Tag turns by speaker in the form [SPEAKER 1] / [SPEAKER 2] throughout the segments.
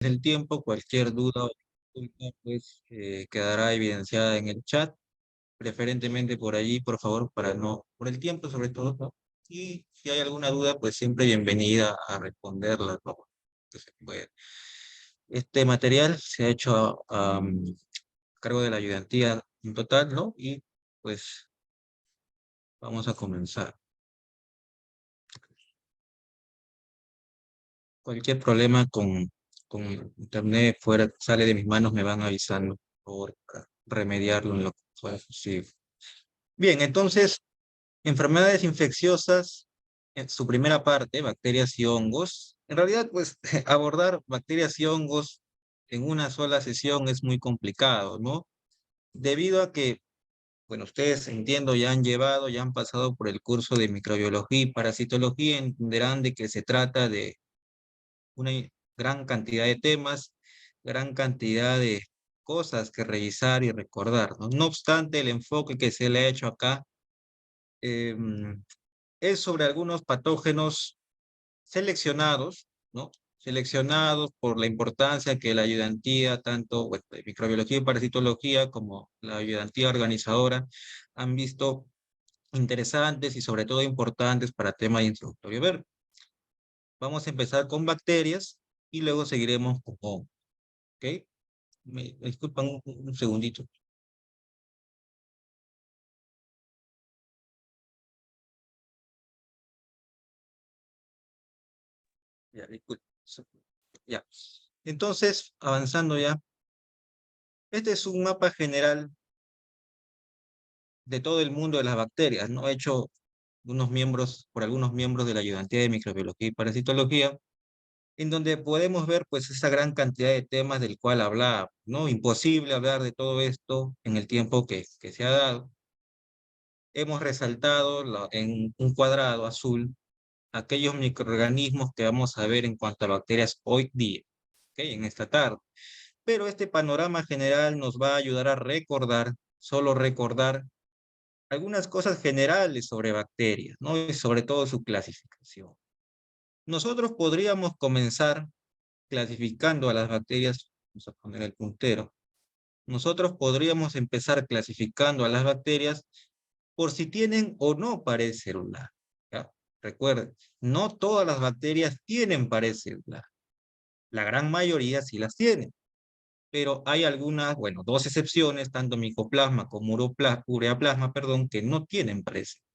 [SPEAKER 1] el tiempo, cualquier duda o consulta, pues quedará evidenciada en el chat, preferentemente por allí, por favor, para no, por el tiempo sobre todo, ¿no? Y si hay alguna duda, pues siempre bienvenida a responderla, ¿no? Que se puede. Este material se ha hecho a cargo de la ayudantía en total, ¿no? Y pues vamos a comenzar. Cualquier problema con internet fuera, sale de mis manos, me van avisando por remediarlo en lo que fuera posible. Bien, entonces, enfermedades infecciosas, en su primera parte, bacterias y hongos. En realidad, pues, abordar bacterias y hongos en una sola sesión es muy complicado, ¿no? Debido a que, bueno, ustedes entiendo, ya han llevado, ya han pasado por el curso de microbiología y parasitología, entenderán de que se trata de una gran cantidad de temas, gran cantidad de cosas que revisar y recordar, ¿no? No obstante, el enfoque que se le ha hecho acá es sobre algunos patógenos seleccionados, ¿no? Seleccionados por la importancia que la ayudantía, tanto bueno, de microbiología y parasitología como la ayudantía organizadora, han visto interesantes y sobre todo importantes para temas introductorios. A ver, vamos a empezar con bacterias y luego seguiremos con hongos, ¿ok? Me disculpan un segundito. Ya, disculpen. Ya. Entonces, avanzando ya, este es un mapa general de todo el mundo de las bacterias, ¿no? Hecho por algunos miembros de la ayudantía de microbiología y parasitología, en donde podemos ver pues esa gran cantidad de temas del cual hablaba, ¿no? Imposible hablar de todo esto en el tiempo que se ha dado. Hemos resaltado en un cuadrado azul aquellos microorganismos que vamos a ver en cuanto a bacterias hoy día, ¿ok? En esta tarde. Pero este panorama general nos va a ayudar a recordar, solo recordar, algunas cosas generales sobre bacterias, ¿no? Y sobre todo su clasificación. Nosotros podríamos comenzar clasificando a las bacterias, vamos a poner el puntero. Nosotros podríamos empezar clasificando a las bacterias por si tienen o no pared celular. ¿Ya? Recuerden, no todas las bacterias tienen pared celular. La gran mayoría sí las tienen, pero hay algunas, bueno, dos excepciones, tanto micoplasma como ureaplasma, perdón, que no tienen pared celular.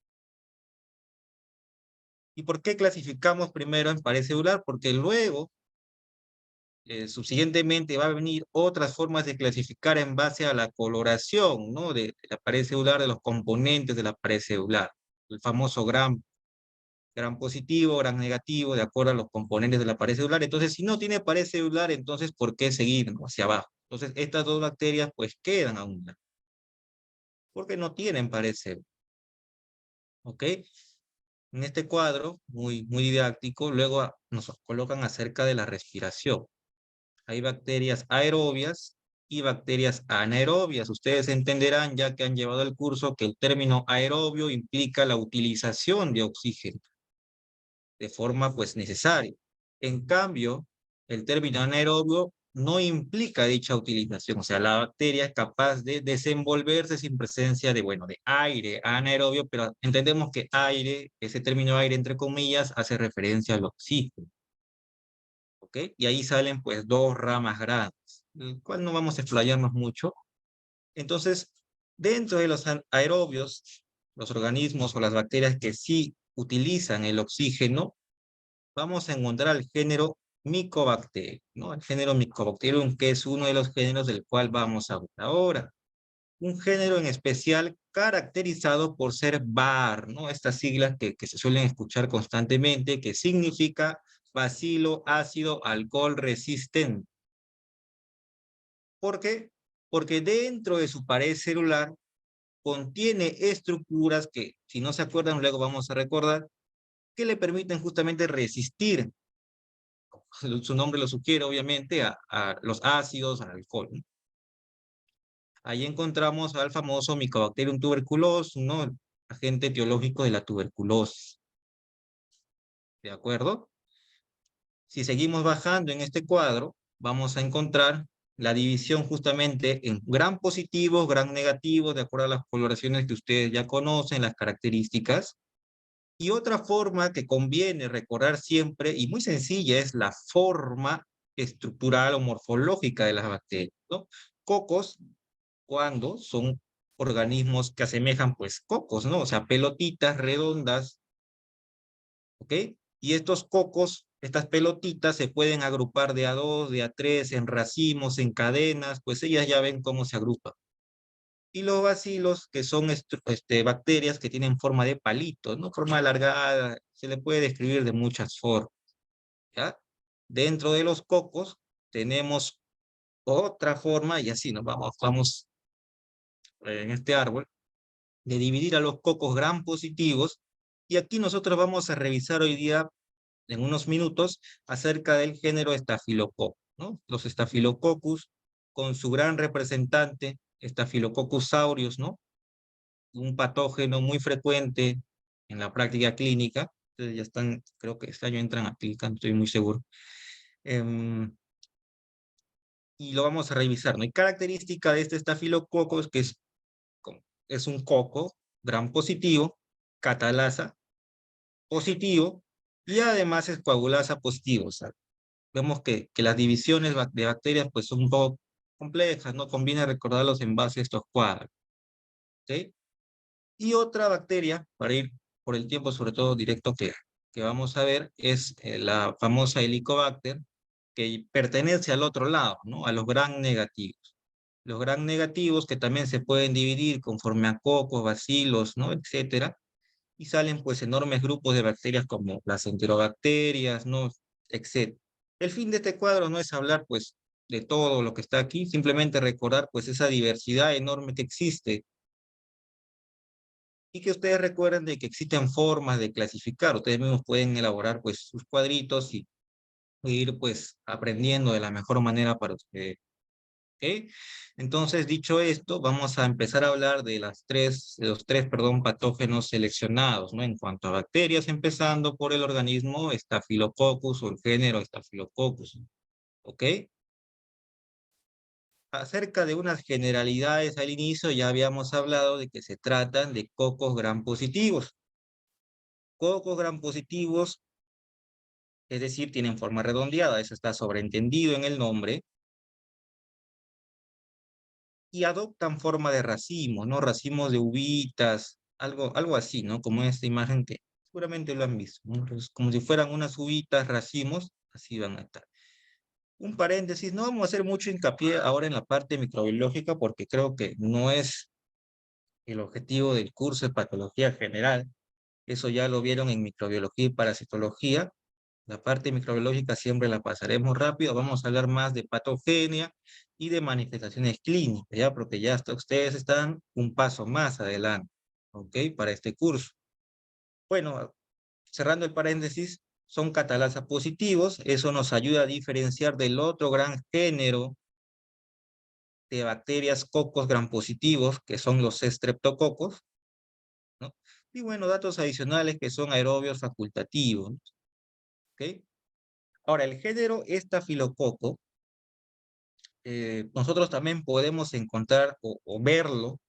[SPEAKER 1] ¿Y por qué clasificamos primero en pared celular? Porque luego, subsiguientemente, va a venir otras formas de clasificar en base a la coloración, ¿no? De la pared celular, de los componentes de la pared celular. El famoso gran positivo, gran negativo, de acuerdo a los componentes de la pared celular. Entonces, si no tiene pared celular, entonces, ¿por qué seguir, ¿no? Hacia abajo? Entonces, estas dos bacterias, pues, quedan a un lado, porque no tienen pared celular, ¿ok? En este cuadro, muy didáctico, luego nos colocan acerca de la respiración. Hay bacterias aerobias y bacterias anaerobias. Ustedes entenderán, ya que han llevado el curso, que el término aerobio implica la utilización de oxígeno de forma pues necesaria. En cambio, el término anaerobio no implica dicha utilización, o sea, la bacteria es capaz de desenvolverse sin presencia de, bueno, de aire anaerobio, pero entendemos que aire, ese término aire entre comillas, hace referencia al oxígeno, ¿ok? Y ahí salen pues dos ramas grandes, el cual no vamos a explayarnos mucho. Entonces, dentro de los aerobios, los organismos o las bacterias que sí utilizan el oxígeno, vamos a encontrar el género Mycobacterium, ¿no? El género Mycobacterium, que es uno de los géneros del cual vamos a hablar ahora. Un género en especial caracterizado por ser BAR, ¿no? Estas siglas que se suelen escuchar constantemente, que significa bacilo ácido alcohol resistente. ¿Por qué? Porque dentro de su pared celular contiene estructuras que, si no se acuerdan, luego vamos a recordar, que le permiten justamente resistir, su nombre lo sugiere obviamente, a los ácidos, al alcohol, ¿no? Ahí encontramos al famoso Mycobacterium tuberculosis, ¿no? El agente etiológico de la tuberculosis. ¿De acuerdo? Si seguimos bajando en este cuadro, vamos a encontrar la división justamente en gram positivos, gram negativos, de acuerdo a las coloraciones que ustedes ya conocen, las características. Y otra forma que conviene recordar siempre, y muy sencilla, es la forma estructural o morfológica de las bacterias, ¿no? Cocos, cuando son organismos que asemejan, pues, cocos, ¿no? O sea, pelotitas redondas, ¿ok? Y estos cocos, estas pelotitas, se pueden agrupar de a dos, de a tres, en racimos, en cadenas, pues ellas ya ven cómo se agrupan. Y los bacilos, que son bacterias que tienen forma de palito, ¿no? Forma alargada, se le puede describir de muchas formas, ¿ya? Dentro de los cocos tenemos otra forma, y así nos vamos en este árbol, de dividir a los cocos gram positivos, y aquí nosotros vamos a revisar hoy día, en unos minutos, acerca del género Staphylococcus, ¿no? Los Staphylococcus, con su gran representante, Staphylococcus aureus, ¿no? Un patógeno muy frecuente en la práctica clínica. Ustedes ya están, creo que este año entran a clínica, no estoy muy seguro. Y lo vamos a revisar, ¿no? Y característica de este estafilococo es que es un coco gram positivo, catalasa positivo, y además es coagulasa positivo. O sea, vemos que las divisiones de bacterias pues son un poco complejas, ¿no? Conviene recordarlos en base a estos cuadros, ¿ok? Y otra bacteria, para ir por el tiempo sobre todo directo que vamos a ver, es la famosa Helicobacter, que pertenece al otro lado, ¿no? A los gram negativos. Los gram negativos que también se pueden dividir conforme a cocos, bacilos, ¿no? Etcétera. Y salen pues enormes grupos de bacterias como las enterobacterias, ¿no? Etcétera. El fin de este cuadro no es hablar pues de todo lo que está aquí, simplemente recordar pues esa diversidad enorme que existe y que ustedes recuerden de que existen formas de clasificar. Ustedes mismos pueden elaborar pues sus cuadritos y ir pues aprendiendo de la mejor manera para ustedes. ¿Ok? Entonces, dicho esto, vamos a empezar a hablar de los tres, perdón, patógenos seleccionados, ¿no? En cuanto a bacterias, empezando por el organismo Staphylococcus o el género Staphylococcus. ¿Ok? Acerca de unas generalidades al inicio, ya habíamos hablado de que se tratan de cocos gram positivos. Cocos gram positivos, es decir, tienen forma redondeada, eso está sobreentendido en el nombre, y adoptan forma de racimos, ¿no? Racimos de uvitas, algo así, ¿no? Como esta imagen que seguramente lo han visto, ¿no? Pues como si fueran unas uvitas, racimos, así van a estar. Un paréntesis, no vamos a hacer mucho hincapié ahora en la parte microbiológica porque creo que no es el objetivo del curso de patología general. Eso ya lo vieron en microbiología y parasitología. La parte microbiológica siempre la pasaremos rápido. Vamos a hablar más de patogenia y de manifestaciones clínicas, ¿ya? Porque ya ustedes están un paso más adelante, ¿ok? Para este curso. Bueno, cerrando el paréntesis, son catalasa positivos. Eso nos ayuda a diferenciar del otro gran género de bacterias cocos gram positivos, que son los streptococos, ¿no? Y bueno, datos adicionales que son aerobios facultativos, ¿ok? Ahora, el género estafilococo, nosotros también podemos encontrar o verlo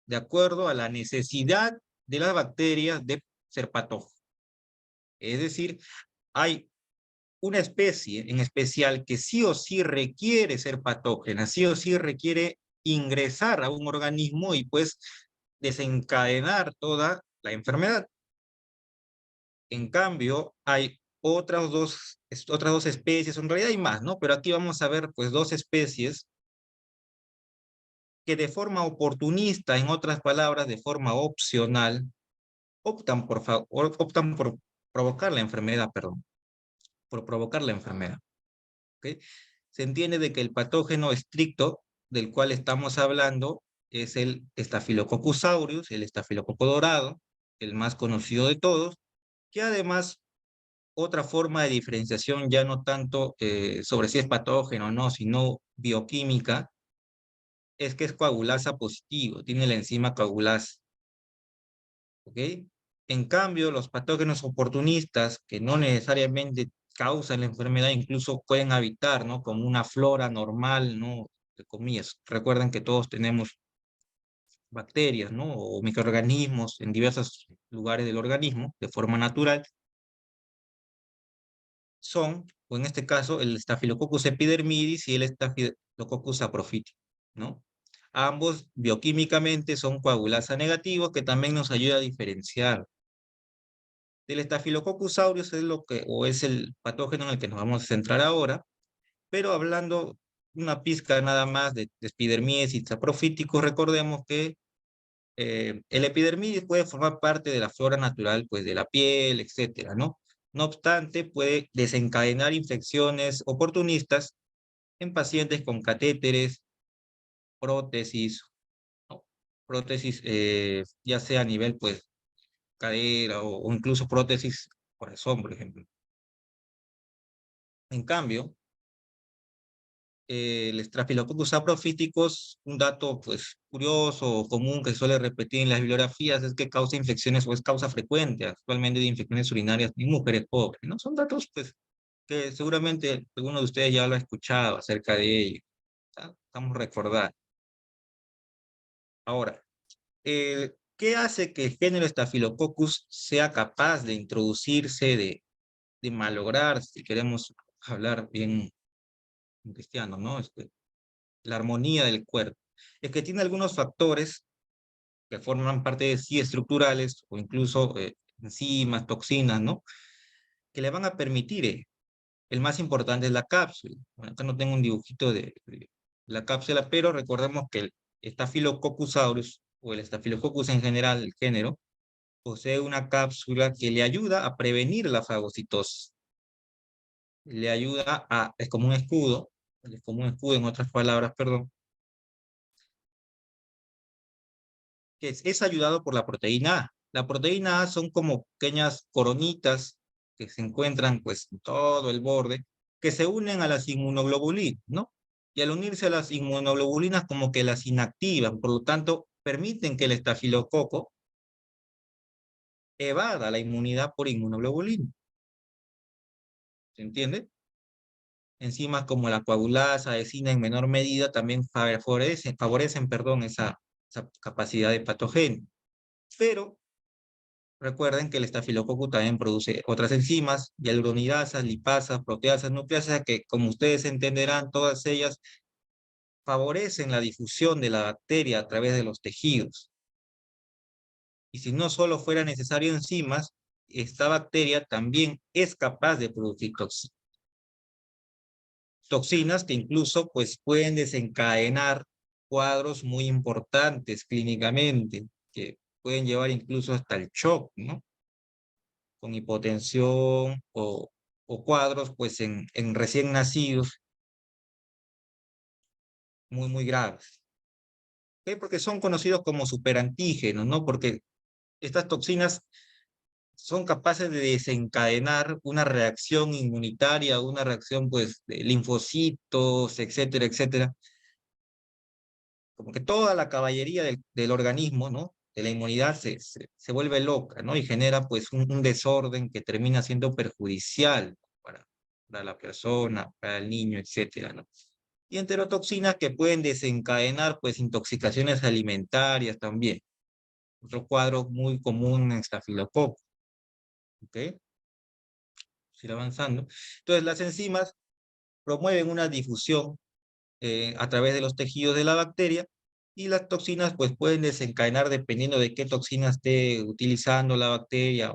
[SPEAKER 1] de acuerdo a la necesidad de las bacterias de ser patógenas. Es decir, hay una especie en especial que sí o sí requiere ser patógena, sí o sí requiere ingresar a un organismo y pues desencadenar toda la enfermedad. En cambio, hay otras dos especies, en realidad hay más, ¿no? Pero aquí vamos a ver pues dos especies que de forma oportunista, en otras palabras, de forma opcional, optan por provocar la enfermedad, perdón, por provocar la enfermedad. ¿Ok? Se entiende de que el patógeno estricto del cual estamos hablando es el Staphylococcus aureus, el estafilococo dorado, el más conocido de todos, que además otra forma de diferenciación ya no tanto sobre si es patógeno o no, sino bioquímica, es que es coagulasa positivo, tiene la enzima coagulasa. ¿Ok? En cambio, los patógenos oportunistas, que no necesariamente causan la enfermedad, incluso pueden habitar, ¿no? Como una flora normal, ¿no? De comillas. Recuerden que todos tenemos bacterias, ¿no? O microorganismos en diversos lugares del organismo de forma natural. Son, o en este caso, el Staphylococcus epidermidis y el Staphylococcus saprophyticus, ¿no? Ambos bioquímicamente son coagulasa negativos que también nos ayuda a diferenciar. Del Staphylococcus aureus es lo que, o es el patógeno en el que nos vamos a centrar ahora, pero hablando una pizca nada más de epidermidis y saprophyticus, recordemos que el epidermidis puede formar parte de la flora natural, pues de la piel, etcétera, ¿no? No obstante, puede desencadenar infecciones oportunistas en pacientes con catéteres, prótesis, ¿no? Prótesis ya sea a nivel, pues, cadera o incluso prótesis corazón, por ejemplo. En cambio, el Staphylococcus saprophyticus, un dato pues curioso o común que se suele repetir en las bibliografías es que causa infecciones o es causa frecuente actualmente de infecciones urinarias en mujeres pobres, ¿no? Son datos pues que seguramente alguno de ustedes ya lo ha escuchado acerca de ello. ¿Ah? Vamos a recordar. Ahora, ¿qué hace que el género Staphylococcus sea capaz de introducirse, de malograr, si queremos hablar bien en cristiano, ¿no? La armonía del cuerpo? Es que tiene algunos factores que forman parte de sí estructurales o incluso enzimas, toxinas, ¿no? Que le van a permitir, el más importante es la cápsula. Bueno, acá no tengo un dibujito de la cápsula, pero recordemos que el Staphylococcus aureus o el Staphylococcus en general, el género, posee una cápsula que le ayuda a prevenir la fagocitosis. Le ayuda a, es como un escudo en otras palabras, perdón, que es ayudado por la proteína A. La proteína A son como pequeñas coronitas que se encuentran pues en todo el borde, que se unen a las inmunoglobulinas, ¿no? Y al unirse a las inmunoglobulinas como que las inactivan, por lo tanto permiten que el estafilococo evada la inmunidad por inmunoglobulina. ¿Se entiende? Enzimas como la coagulasa, decina en menor medida también favorecen, perdón, esa capacidad de patogenia. Pero recuerden que el estafilococo también produce otras enzimas, hialuronidasas, lipasas, proteasas, nucleasas, que como ustedes entenderán, todas ellas favorecen la difusión de la bacteria a través de los tejidos. Y si no solo fuera necesario enzimas, esta bacteria también es capaz de producir toxinas que incluso pues, pueden desencadenar cuadros muy importantes clínicamente, que pueden llevar incluso hasta el shock, ¿no? Con hipotensión o cuadros pues en recién nacidos muy, muy graves. ¿Ok? Porque son conocidos como superantígenos, ¿no? Porque estas toxinas son capaces de desencadenar una reacción inmunitaria, una reacción pues de linfocitos, etcétera, etcétera. Como que toda la caballería del organismo, ¿no? De la inmunidad se vuelve loca, ¿no? Y genera pues un desorden que termina siendo perjudicial para la persona, para el niño, etcétera, ¿no? Y enterotoxinas que pueden desencadenar pues intoxicaciones alimentarias también. Otro cuadro muy común en estafilococo, ¿ok? Ir avanzando. Entonces las enzimas promueven una difusión a través de los tejidos de la bacteria y las toxinas pues pueden desencadenar dependiendo de qué toxina esté utilizando la bacteria.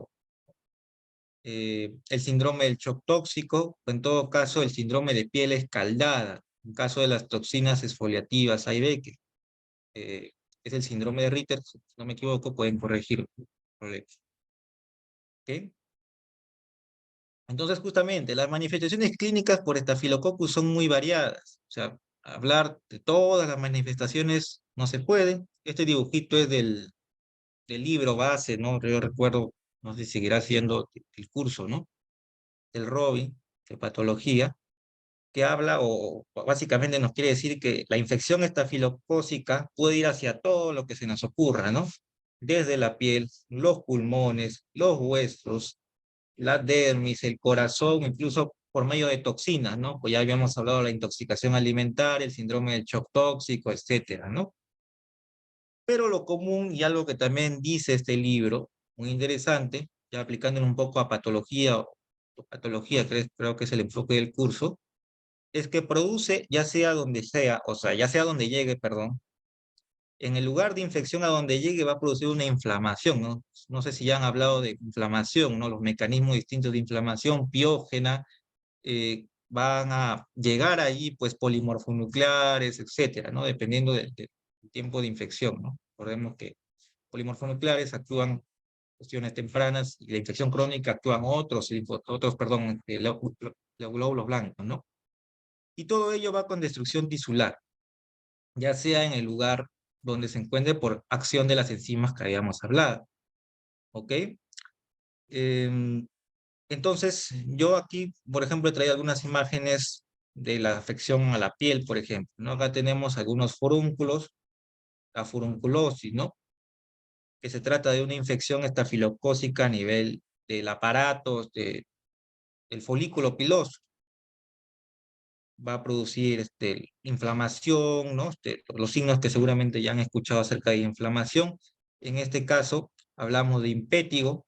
[SPEAKER 1] El síndrome del shock tóxico, o en todo caso el síndrome de piel escaldada, en caso de las toxinas exfoliativas A y B, que es el síndrome de Ritter, si no me equivoco, pueden corregir. ¿Ok? Entonces, justamente, las manifestaciones clínicas por estafilococcus son muy variadas. O sea, hablar de todas las manifestaciones no se puede. Este dibujito es del libro base, ¿no? Yo recuerdo, no sé si seguirá siendo el curso, ¿no? El Robin, de patología, que habla o básicamente nos quiere decir que la infección estafilocócica puede ir hacia todo lo que se nos ocurra, ¿no? Desde la piel, los pulmones, los huesos, la dermis, el corazón, incluso por medio de toxinas, ¿no? Pues ya habíamos hablado de la intoxicación alimentaria, el síndrome del shock tóxico, etcétera, ¿no? Pero lo común y algo que también dice este libro, muy interesante, ya aplicándolo un poco a patología, o patología creo que es el enfoque del curso, es que produce ya sea donde sea, o sea, ya sea donde llegue, perdón, en el lugar de infección a donde llegue va a producir una inflamación, ¿no? No sé si ya han hablado de inflamación, ¿no? Los mecanismos distintos de inflamación piógena van a llegar allí, pues, polimorfonucleares, etcétera, ¿no? Dependiendo del tiempo de infección, ¿no? Recordemos que polimorfonucleares actúan cuestiones tempranas y la infección crónica actúan otros, perdón, los glóbulos blancos, ¿no? Y todo ello va con destrucción tisular, ya sea en el lugar donde se encuentre por acción de las enzimas que habíamos hablado, ¿ok? Em, entonces, yo aquí, por ejemplo, he traído algunas imágenes de la afección a la piel, por ejemplo, ¿no? Acá tenemos algunos furúnculos, la furunculosis, ¿no? Que se trata de una infección estafilocócica a nivel del aparato, del folículo piloso. Va a producir inflamación, ¿no? Los signos que seguramente ya han escuchado acerca de inflamación. En este caso, hablamos de impétigo.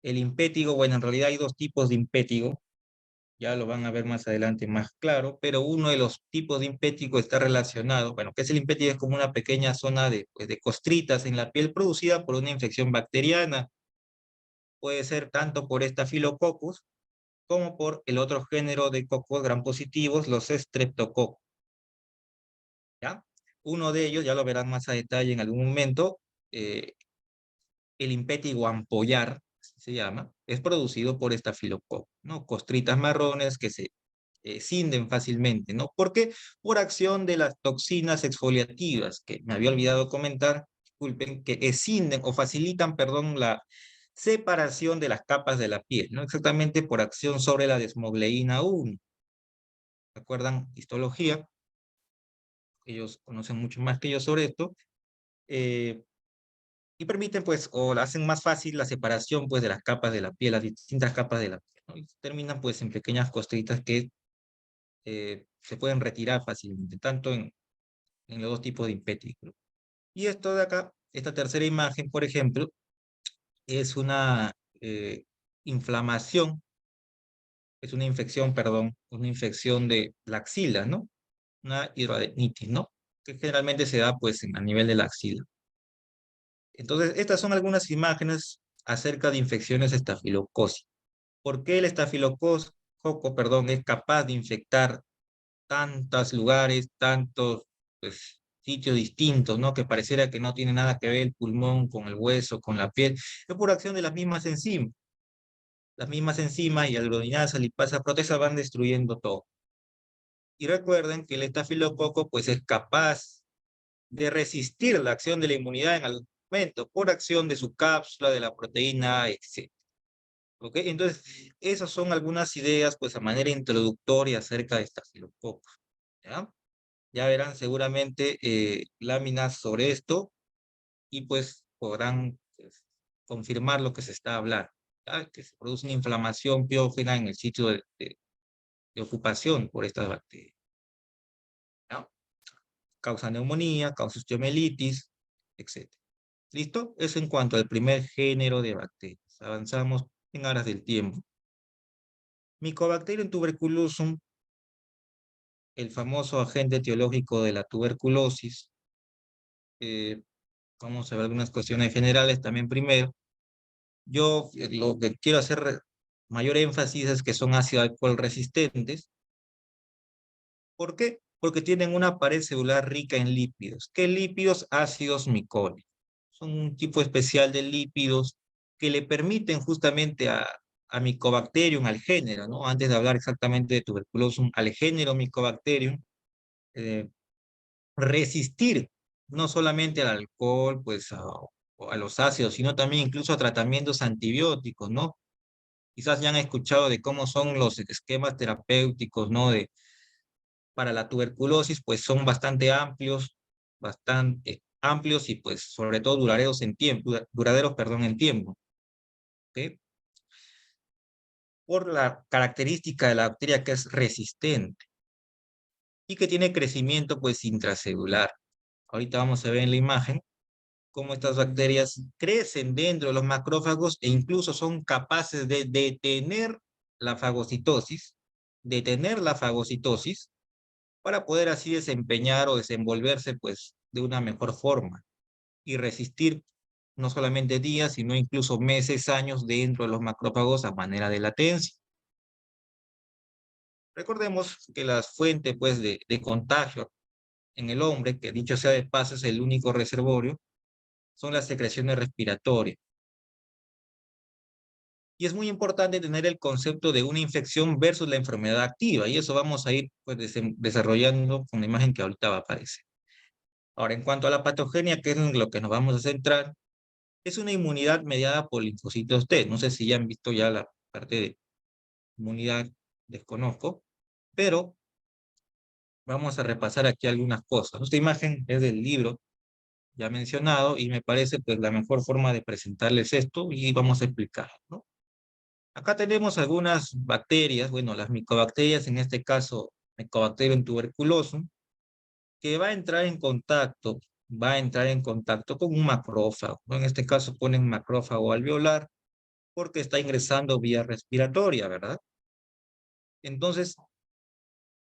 [SPEAKER 1] El impétigo, bueno, en realidad hay dos tipos de impétigo, ya lo van a ver más adelante más claro, pero uno de los tipos de impétigo está relacionado, bueno, que es el impétigo, es como una pequeña zona pues, de costritas en la piel producida por una infección bacteriana. Puede ser tanto por Staphylococcus como por el otro género de cocos gram positivos, los streptococos. ¿Ya? Uno de ellos, ya lo verán más a detalle en algún momento, eh, el impétigo ampollar, así se llama, es producido por estafilococcus, ¿no? Costritas marrones que se cinden fácilmente, ¿no? ¿Por qué? Por acción de las toxinas exfoliativas, que me había olvidado comentar, disculpen, que escinden o facilitan, perdón, la separación de las capas de la piel, ¿no? Exactamente por acción sobre la desmogleína 1. ¿Recuerdan histología? Ellos conocen mucho más que yo sobre esto. Eh, y permiten, pues, o hacen más fácil la separación, pues, de las capas de la piel, las distintas capas de la piel, ¿no? Y terminan, pues, en pequeñas costritas que se pueden retirar fácilmente, tanto en los dos tipos de impétigo. Y esto de acá, esta tercera imagen, por ejemplo, es una inflamación, es una infección, perdón, una infección de la axila, ¿no? Una hidradenitis, ¿no? Que generalmente se da, pues, a nivel de la axila. Entonces, estas son algunas imágenes acerca de infecciones estafilocócicas. ¿Por qué el estafilococo, perdón, es capaz de infectar tantos lugares, tantos pues, sitios distintos, ¿no? Que pareciera que no tiene nada que ver el pulmón con el hueso, con la piel? Es por acción de las mismas enzimas. Las mismas enzimas y hidrogenasa, lipasa, proteasa van destruyendo todo. Y recuerden que el estafilococo pues es capaz de resistir la acción de la inmunidad en algún momento por acción de su cápsula, de la proteína, etc. ¿Ok? Entonces, esas son algunas ideas, pues, a manera introductoria acerca de estafilococos, ¿ya? Ya verán seguramente láminas sobre esto y, pues, podrán pues, confirmar lo que se está hablando, ¿ya? Que se produce una inflamación piógena en el sitio de ocupación por estas bacterias, ¿ya? Causa neumonía, causa osteomielitis, etc. ¿Listo? Eso en cuanto al primer género de bacterias. Avanzamos en aras del tiempo. Mycobacterium tuberculosum, el famoso agente etiológico de la tuberculosis. Eh, Vamos a ver algunas cuestiones generales también primero. Yo lo que quiero hacer mayor énfasis es que son ácido alcohol resistentes. ¿Por qué? Porque tienen una pared celular rica en lípidos. ¿Qué lípidos? Ácidos micólicos. Son un tipo especial de lípidos que le permiten justamente a Mycobacterium, al género, ¿no? Antes de hablar exactamente de tuberculosum, al género Mycobacterium, eh, resistir no solamente al alcohol, pues a los ácidos, sino también incluso a tratamientos antibióticos, ¿no? Quizás ya han escuchado de cómo son los esquemas terapéuticos, ¿no? Para la tuberculosis, pues son bastante amplios y pues sobre todo duraderos en tiempo, duraderos, perdón, en tiempo. ¿Ok? por la característica de la bacteria que es resistente y que tiene crecimiento pues intracelular. Ahorita vamos a ver en la imagen cómo estas bacterias crecen dentro de los macrófagos e incluso son capaces de detener la fagocitosis para poder así desempeñar o desenvolverse pues de una mejor forma y resistir no solamente días, sino incluso meses, años dentro de los macrófagos a manera de latencia. Recordemos que la fuente pues de contagio en el hombre, que dicho sea de paso es el único reservorio, son las secreciones respiratorias. Y es muy importante tener el concepto de una infección versus la enfermedad activa, y eso vamos a ir pues, desarrollando con la imagen que ahorita va a aparecer. Ahora, en cuanto a la patogenia, que es en lo que nos vamos a centrar, es una inmunidad mediada por linfocitos T. No sé si ya han visto ya la parte de inmunidad, desconozco, pero vamos a repasar aquí algunas cosas. Esta imagen es del libro ya mencionado y me parece pues la mejor forma de presentarles esto y vamos a explicar, ¿no? Acá tenemos algunas bacterias, bueno, las micobacterias, en este caso, Mycobacterium tuberculosum, que va a entrar en contacto con un macrófago, ¿no? En este caso ponen macrófago alveolar porque está ingresando vía respiratoria, ¿verdad? Entonces,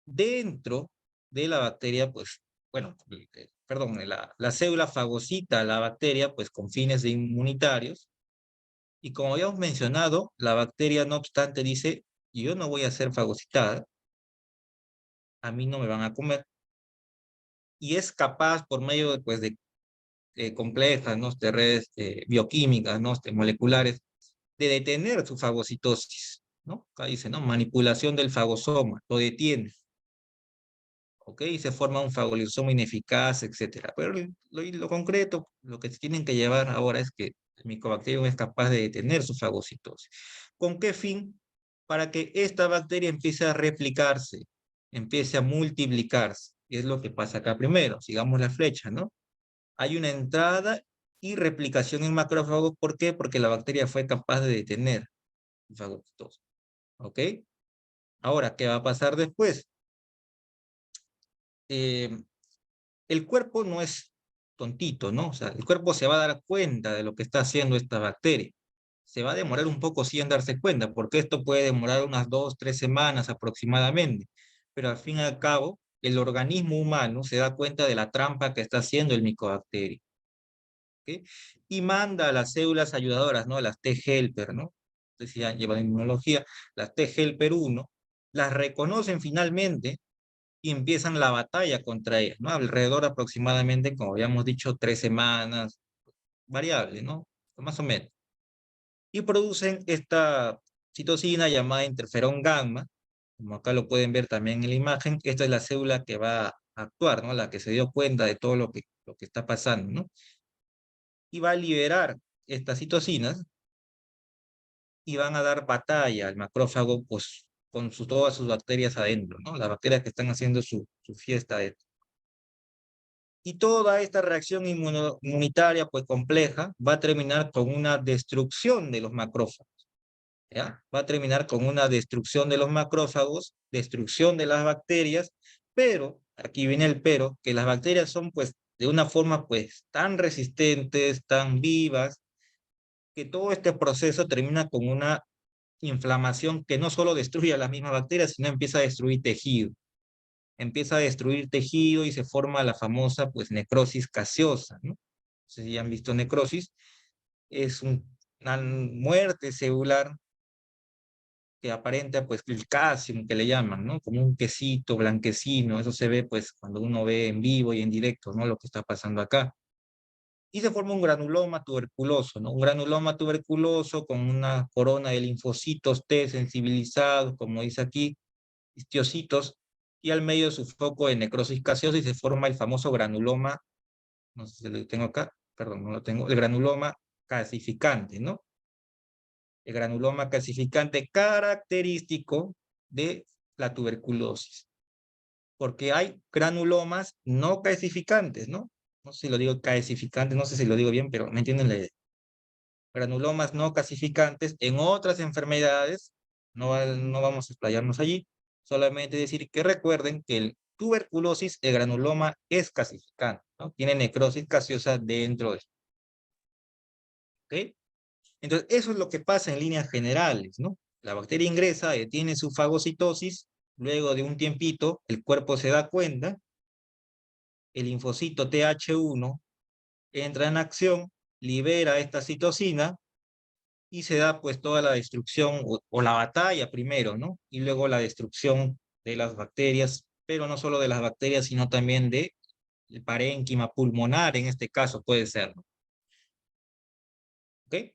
[SPEAKER 1] dentro de la bacteria, pues, bueno, perdón, la célula fagocita a la bacteria, pues, con fines de inmunitarios, y como habíamos mencionado, la bacteria, no obstante, dice, yo no voy a ser fagocitada, a mí no me van a comer, y es capaz por medio de, pues, de complejas, ¿no? De redes bioquímicas, ¿no? Moleculares, de detener su fagocitosis, ¿no? Acá dice, ¿no? Manipulación del fagosoma, lo detiene, ¿ok? Y se forma un fagolisoma ineficaz, etcétera. Pero lo concreto, lo que se tienen que llevar ahora es que el Mycobacterium es capaz de detener su fagocitosis. ¿Con qué fin? Para que esta bacteria empiece a replicarse, empiece a multiplicarse. Y es lo que pasa acá primero. Sigamos la flecha, ¿no? Hay una entrada y replicación en macrófagos. ¿Por qué? Porque la bacteria fue capaz de detener el fagocitosis. ¿Ok? Ahora, ¿qué va a pasar después? Eh, el cuerpo no es tontito, ¿no? O sea, el cuerpo se va a dar cuenta de lo que está haciendo esta bacteria. Se va a demorar un poco sí en darse cuenta, porque esto puede demorar unas 2, 3 semanas aproximadamente. Pero al fin y al cabo, el organismo humano se da cuenta de la trampa que está haciendo el micobacterio. ¿Ok? Y manda a las células ayudadoras, ¿no? Las T-helper, ¿no? Entonces ya llevan inmunología, las T-helper 1, las reconocen finalmente y empiezan la batalla contra ellas, ¿no? Alrededor aproximadamente, como habíamos dicho, 3 semanas, variable, ¿no? Más o menos. Y producen esta citocina llamada interferón gamma, como acá lo pueden ver también en la imagen. Esta es la célula que va a actuar, ¿no? La que se dio cuenta de todo lo que está pasando, ¿no? Y va a liberar estas citocinas y van a dar batalla al macrófago, pues, con todas sus bacterias adentro, ¿no? Las bacterias que están haciendo su fiesta adentro. Y toda esta reacción inmunitaria, pues compleja, va a terminar con una destrucción de los macrófagos, ¿ya? Va a terminar con una destrucción de los macrófagos, destrucción de las bacterias, pero, aquí viene el pero, que las bacterias son, pues, de una forma, pues, tan resistentes, tan vivas, que todo este proceso termina con una inflamación que no solo destruye a las mismas bacterias, sino empieza a destruir tejido. Empieza a destruir tejido y se forma la famosa pues necrosis gaseosa, ¿no? No sé si han visto necrosis, es una muerte celular que aparenta pues el calcium que le llaman, ¿no? Como un quesito blanquecino, eso se ve pues cuando uno ve en vivo y en directo, ¿no? Lo que está pasando acá. Y se forma un granuloma tuberculoso, ¿no? Un granuloma tuberculoso con una corona de linfocitos T sensibilizados, como dice aquí, histiocitos, y al medio de su foco de necrosis gaseosa y se forma el famoso granuloma, no sé si lo tengo acá, perdón, no lo tengo, el granuloma calcificante, ¿no? El granuloma calcificante característico de la tuberculosis, porque hay granulomas no calcificantes, ¿no? No sé si lo digo calcificantes, no sé si lo digo bien, pero me entienden la idea. Granulomas no calcificantes en otras enfermedades, no vamos a explayarnos allí, solamente decir que recuerden que el tuberculosis, el granuloma es calcificante, ¿no? Tiene necrosis gaseosa dentro de, ¿ok? Entonces, eso es lo que pasa en líneas generales, ¿no? La bacteria ingresa, tiene su fagocitosis, luego de un tiempito, el cuerpo se da cuenta, el linfocito TH1 entra en acción, libera esta citocina y se da pues toda la destrucción o la batalla primero, ¿no? Y luego la destrucción de las bacterias, pero no solo de las bacterias, sino también de el parénquima pulmonar, en este caso puede ser, ¿no? ¿Ok?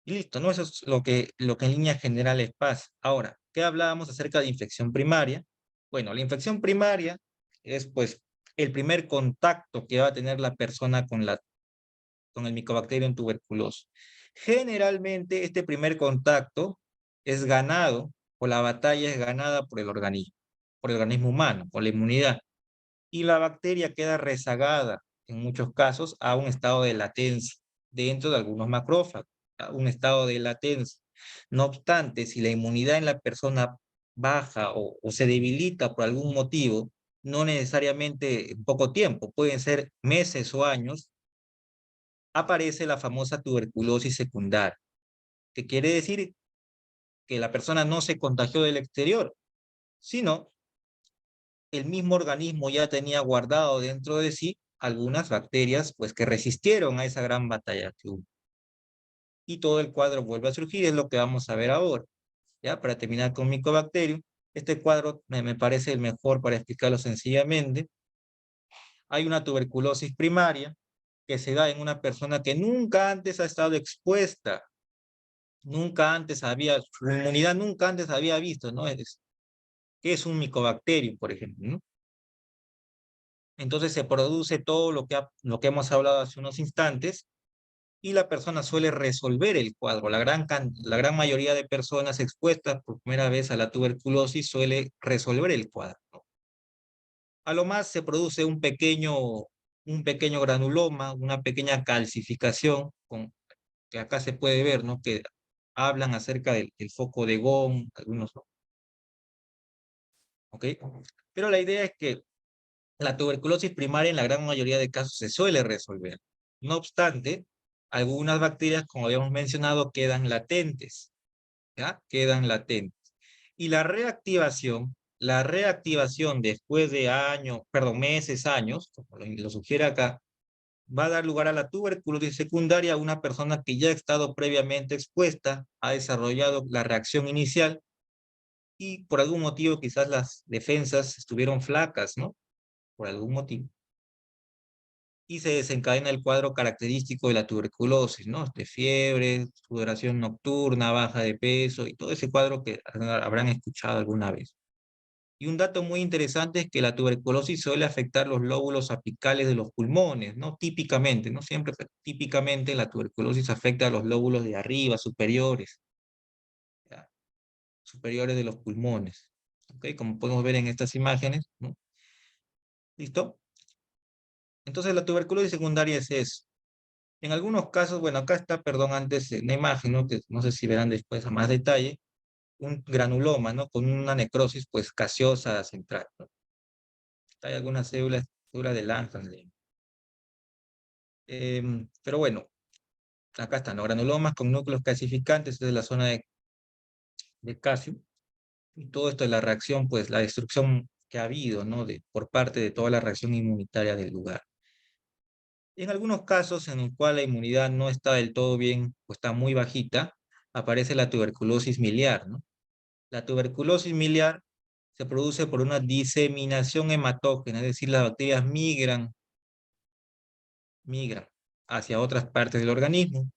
[SPEAKER 1] Y listo, ¿no? Eso es lo que en líneas generales pasa. Ahora, ¿qué hablábamos acerca de infección primaria? Bueno, la infección primaria es pues el primer contacto que va a tener la persona con el Mycobacterium tuberculosis. Generalmente este primer contacto es ganado, o la batalla es ganada por el organismo humano, por la inmunidad. Y la bacteria queda rezagada, en muchos casos, a un estado de latencia dentro de algunos macrófagos, a un estado de latencia. No obstante, si la inmunidad en la persona baja o se debilita por algún motivo, no necesariamente en poco tiempo, pueden ser meses o años, aparece la famosa tuberculosis secundaria, que quiere decir que la persona no se contagió del exterior, sino el mismo organismo ya tenía guardado dentro de sí algunas bacterias pues que resistieron a esa gran batalla que hubo. Y todo el cuadro vuelve a surgir, es lo que vamos a ver ahora. Ya, para terminar con Mycobacterium, este cuadro me parece el mejor para explicarlo sencillamente. Hay una tuberculosis primaria que se da en una persona que nunca antes ha estado expuesta, nunca antes había, su inmunidad nunca antes había visto, ¿no? ¿Qué es un Mycobacterium, por ejemplo, ¿no? Entonces se produce todo lo que hemos hablado hace unos instantes y la persona suele resolver el cuadro. La gran mayoría de personas expuestas por primera vez a la tuberculosis suele resolver el cuadro, ¿no? A lo más se produce un pequeño granuloma, una pequeña calcificación, que acá se puede ver, ¿no? Que hablan acerca del foco de Gauss, algunos, ¿no? ¿Ok? Pero la idea es que la tuberculosis primaria en la gran mayoría de casos se suele resolver. No obstante, algunas bacterias, como habíamos mencionado, quedan latentes, ¿ya? Quedan latentes. Y la reactivación después de años, perdón, meses, años, como lo sugiere acá, va a dar lugar a la tuberculosis secundaria a una persona que ya ha estado previamente expuesta, ha desarrollado la reacción inicial y por algún motivo quizás las defensas estuvieron flacas, ¿no? Por algún motivo. Y se desencadena el cuadro característico de la tuberculosis, ¿no? De fiebre, sudoración nocturna, baja de peso y todo ese cuadro que habrán escuchado alguna vez. Y un dato muy interesante es que la tuberculosis suele afectar los lóbulos apicales de los pulmones, ¿no? Típicamente, no siempre, pero típicamente la tuberculosis afecta a los lóbulos de arriba, superiores, ¿ya? Superiores de los pulmones, ¿ok? Como podemos ver en estas imágenes, ¿no? ¿Listo? Entonces la tuberculosis secundaria es eso. En algunos casos, bueno, acá está, perdón, antes una imagen, ¿no? Que no sé si verán después a más detalle, un granuloma, ¿no? Con una necrosis, pues, gaseosa central, ¿no? Hay algunas células de Langerhans. Pero bueno, acá están los granulomas con núcleos calcificantes de la zona de calcio. Y todo esto es la reacción, pues, la destrucción que ha habido, ¿no? Por parte de toda la reacción inmunitaria del lugar. En algunos casos en el cual la inmunidad no está del todo bien o está muy bajita, aparece la tuberculosis miliar, ¿no? La tuberculosis miliar se produce por una diseminación hematógena, es decir, las bacterias migran hacia otras partes del organismo.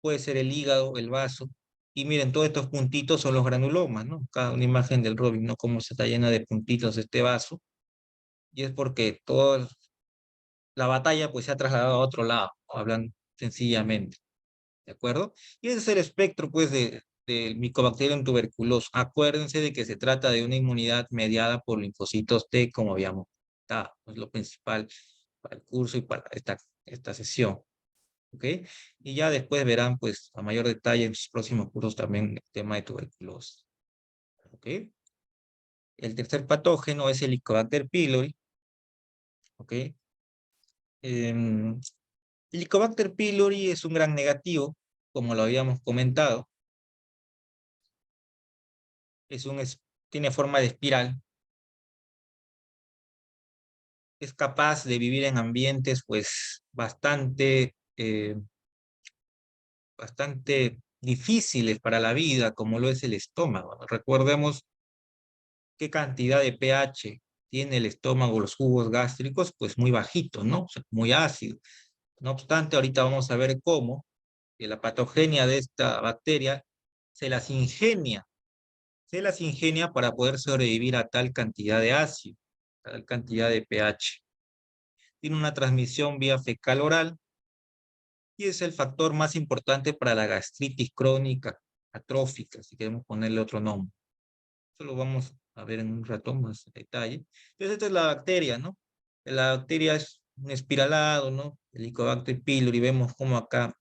[SPEAKER 1] Puede ser el hígado, el vaso. Y miren, todos estos puntitos son los granulomas, ¿no? Cada una imagen del Robin, ¿no? Cómo se está llena de puntitos este vaso. Y es porque toda la batalla pues se ha trasladado a otro lado, hablan sencillamente. ¿De acuerdo? Y ese es el espectro, pues, del Mycobacterium tuberculosis. Acuérdense de que se trata de una inmunidad mediada por linfocitos T, como habíamos dado. Es lo principal para el curso y para esta sesión. ¿ok? Y ya después verán, pues, a mayor detalle en sus próximos cursos también el tema de tuberculosis, ¿ok? El tercer patógeno es el Helicobacter pylori, ¿ok? El Helicobacter pylori es un gran negativo, como lo habíamos comentado. Tiene forma de espiral. Es capaz de vivir en ambientes, pues, bastante difíciles para la vida, como lo es el estómago, ¿no? Recordemos qué cantidad de pH tiene el estómago, los jugos gástricos, pues muy bajito, ¿no? O sea, muy ácido. No obstante, ahorita vamos a ver cómo que la patogenia de esta bacteria se las ingenia, se las ingenia para poder sobrevivir a tal cantidad de ácido, a tal cantidad de pH. Tiene una transmisión vía fecal oral y es el factor más importante para la gastritis crónica atrófica, si queremos ponerle otro nombre. Eso lo vamos a ver en un rato más en detalle. Entonces, esta es la bacteria, ¿no? La bacteria es un espiralado, ¿no? El Helicobacter pylori, vemos cómo acá,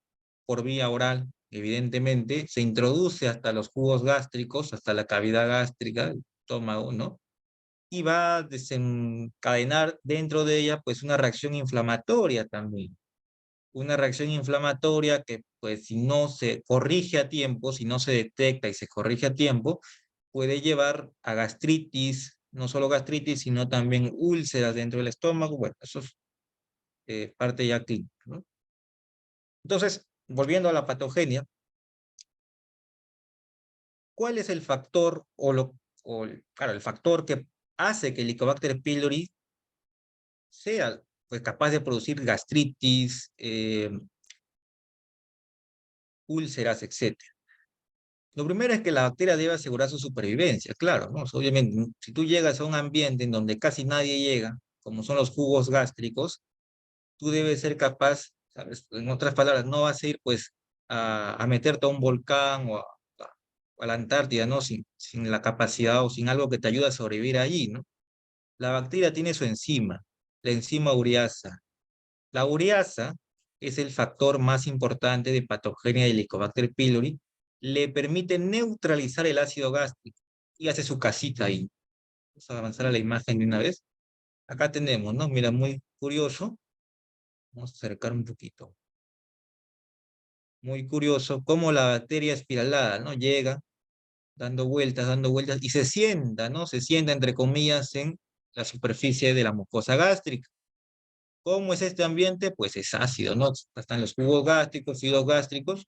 [SPEAKER 1] por vía oral, evidentemente, se introduce hasta los jugos gástricos, hasta la cavidad gástrica, el estómago, ¿no? Y va a desencadenar dentro de ella, pues, una reacción inflamatoria también. Una reacción inflamatoria que, pues, si no se corrige a tiempo, si no se detecta y se corrige a tiempo, puede llevar a gastritis, no solo gastritis, sino también úlceras dentro del estómago. Bueno, eso es parte ya clínica, ¿no? Entonces, volviendo a la patogenia, ¿cuál es el factor claro, el factor que hace que el Helicobacter pylori sea, pues, capaz de producir gastritis, úlceras, etcétera? Lo primero es que la bacteria debe asegurar su supervivencia, claro, ¿no? Obviamente, si tú llegas a un ambiente en donde casi nadie llega, como son los jugos gástricos, tú debes ser capaz, ¿sabes? En otras palabras, no vas a ir, pues, a meterte a un volcán o a la Antártida, ¿no? Sin la capacidad o sin algo que te ayude a sobrevivir allí, ¿no? La bacteria tiene su enzima, la enzima ureasa. La ureasa es el factor más importante de patogenia del Helicobacter pylori. Le permite neutralizar el ácido gástrico y hace su casita ahí. Vamos a avanzar a la imagen de una vez. Acá tenemos, ¿no? Mira, muy curioso. Vamos a acercar un poquito. Muy curioso cómo la bacteria espiralada, ¿no? Llega dando vueltas y se sienta, ¿no? Se sienta, entre comillas, en la superficie de la mucosa gástrica. ¿Cómo es este ambiente? Pues es ácido, ¿no? Están los jugos gástricos, fluidos gástricos.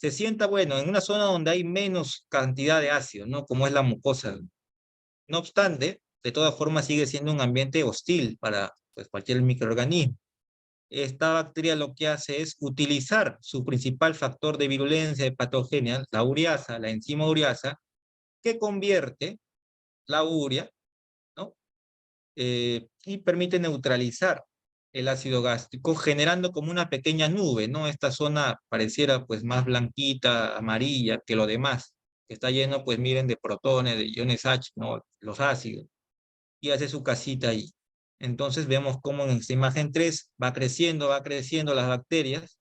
[SPEAKER 1] Se sienta, bueno, en una zona donde hay menos cantidad de ácido, ¿no? Como es la mucosa. No obstante, de todas formas sigue siendo un ambiente hostil para, pues, cualquier microorganismo. Esta bacteria lo que hace es utilizar su principal factor de virulencia de patogenia, la ureasa, la enzima ureasa, que convierte la urea, ¿no? Y permite neutralizar el ácido gástrico, generando como una pequeña nube, ¿no? Esta zona pareciera, pues, más blanquita, amarilla que lo demás, que está lleno, pues, miren, de protones, de iones H, ¿no? Los ácidos, y hace su casita ahí. Entonces vemos cómo en esta imagen 3 va creciendo las bacterias,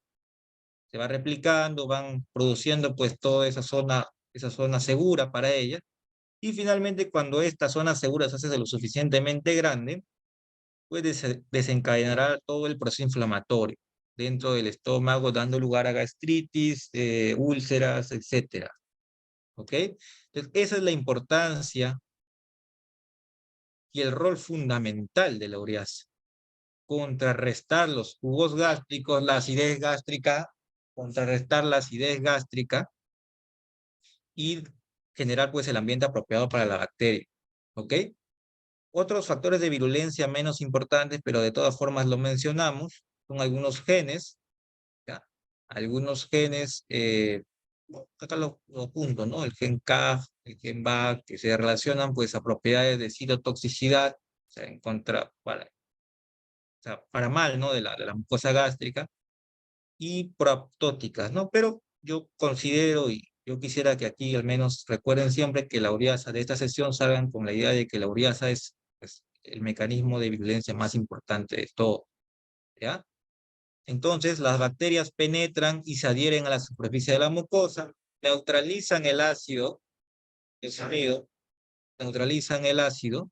[SPEAKER 1] se va replicando, van produciendo, pues, toda esa zona segura para ellas, y finalmente cuando esta zona segura se hace lo suficientemente grande, pues desencadenará todo el proceso inflamatorio dentro del estómago, dando lugar a gastritis, úlceras, etcétera. ¿Ok? Entonces, esa es la importancia y el rol fundamental de la ureasa. Contrarrestar los jugos gástricos, la acidez gástrica, contrarrestar la acidez gástrica y generar, pues, el ambiente apropiado para la bacteria. ¿Ok? Otros factores de virulencia menos importantes, pero de todas formas lo mencionamos, son algunos genes, ¿ya? Algunos genes, acá lo apunto, ¿no? El gen CAF, el gen BAC, que se relacionan, pues, a propiedades de citotoxicidad, o sea, o sea, para mal, ¿no? De la mucosa gástrica, y proaptóticas, ¿no? Pero yo considero y yo quisiera que aquí al menos recuerden siempre que la ureasa de esta sesión salgan con la idea de que la ureasa es, pues, el mecanismo de virulencia más importante de todo, ¿ya? Entonces, las bacterias penetran y se adhieren a la superficie de la mucosa, neutralizan el ácido, el sonido, neutralizan el ácido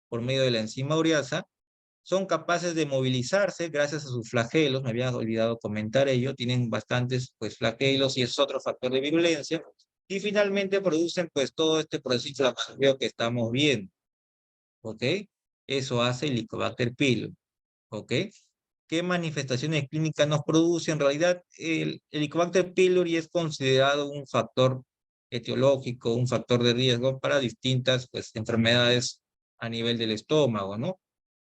[SPEAKER 1] por medio de la enzima ureasa, son capaces de movilizarse gracias a sus flagelos, me había olvidado comentar ello, tienen bastantes pues, flagelos y es otro factor de virulencia, y finalmente producen pues todo este proceso inflamatorio que estamos viendo, ¿ok? Eso hace el Helicobacter pylori, ¿ok? ¿Qué manifestaciones clínicas nos produce? En realidad, el Helicobacter pylori es considerado un factor etiológico, un factor de riesgo para distintas pues, enfermedades a nivel del estómago, ¿no?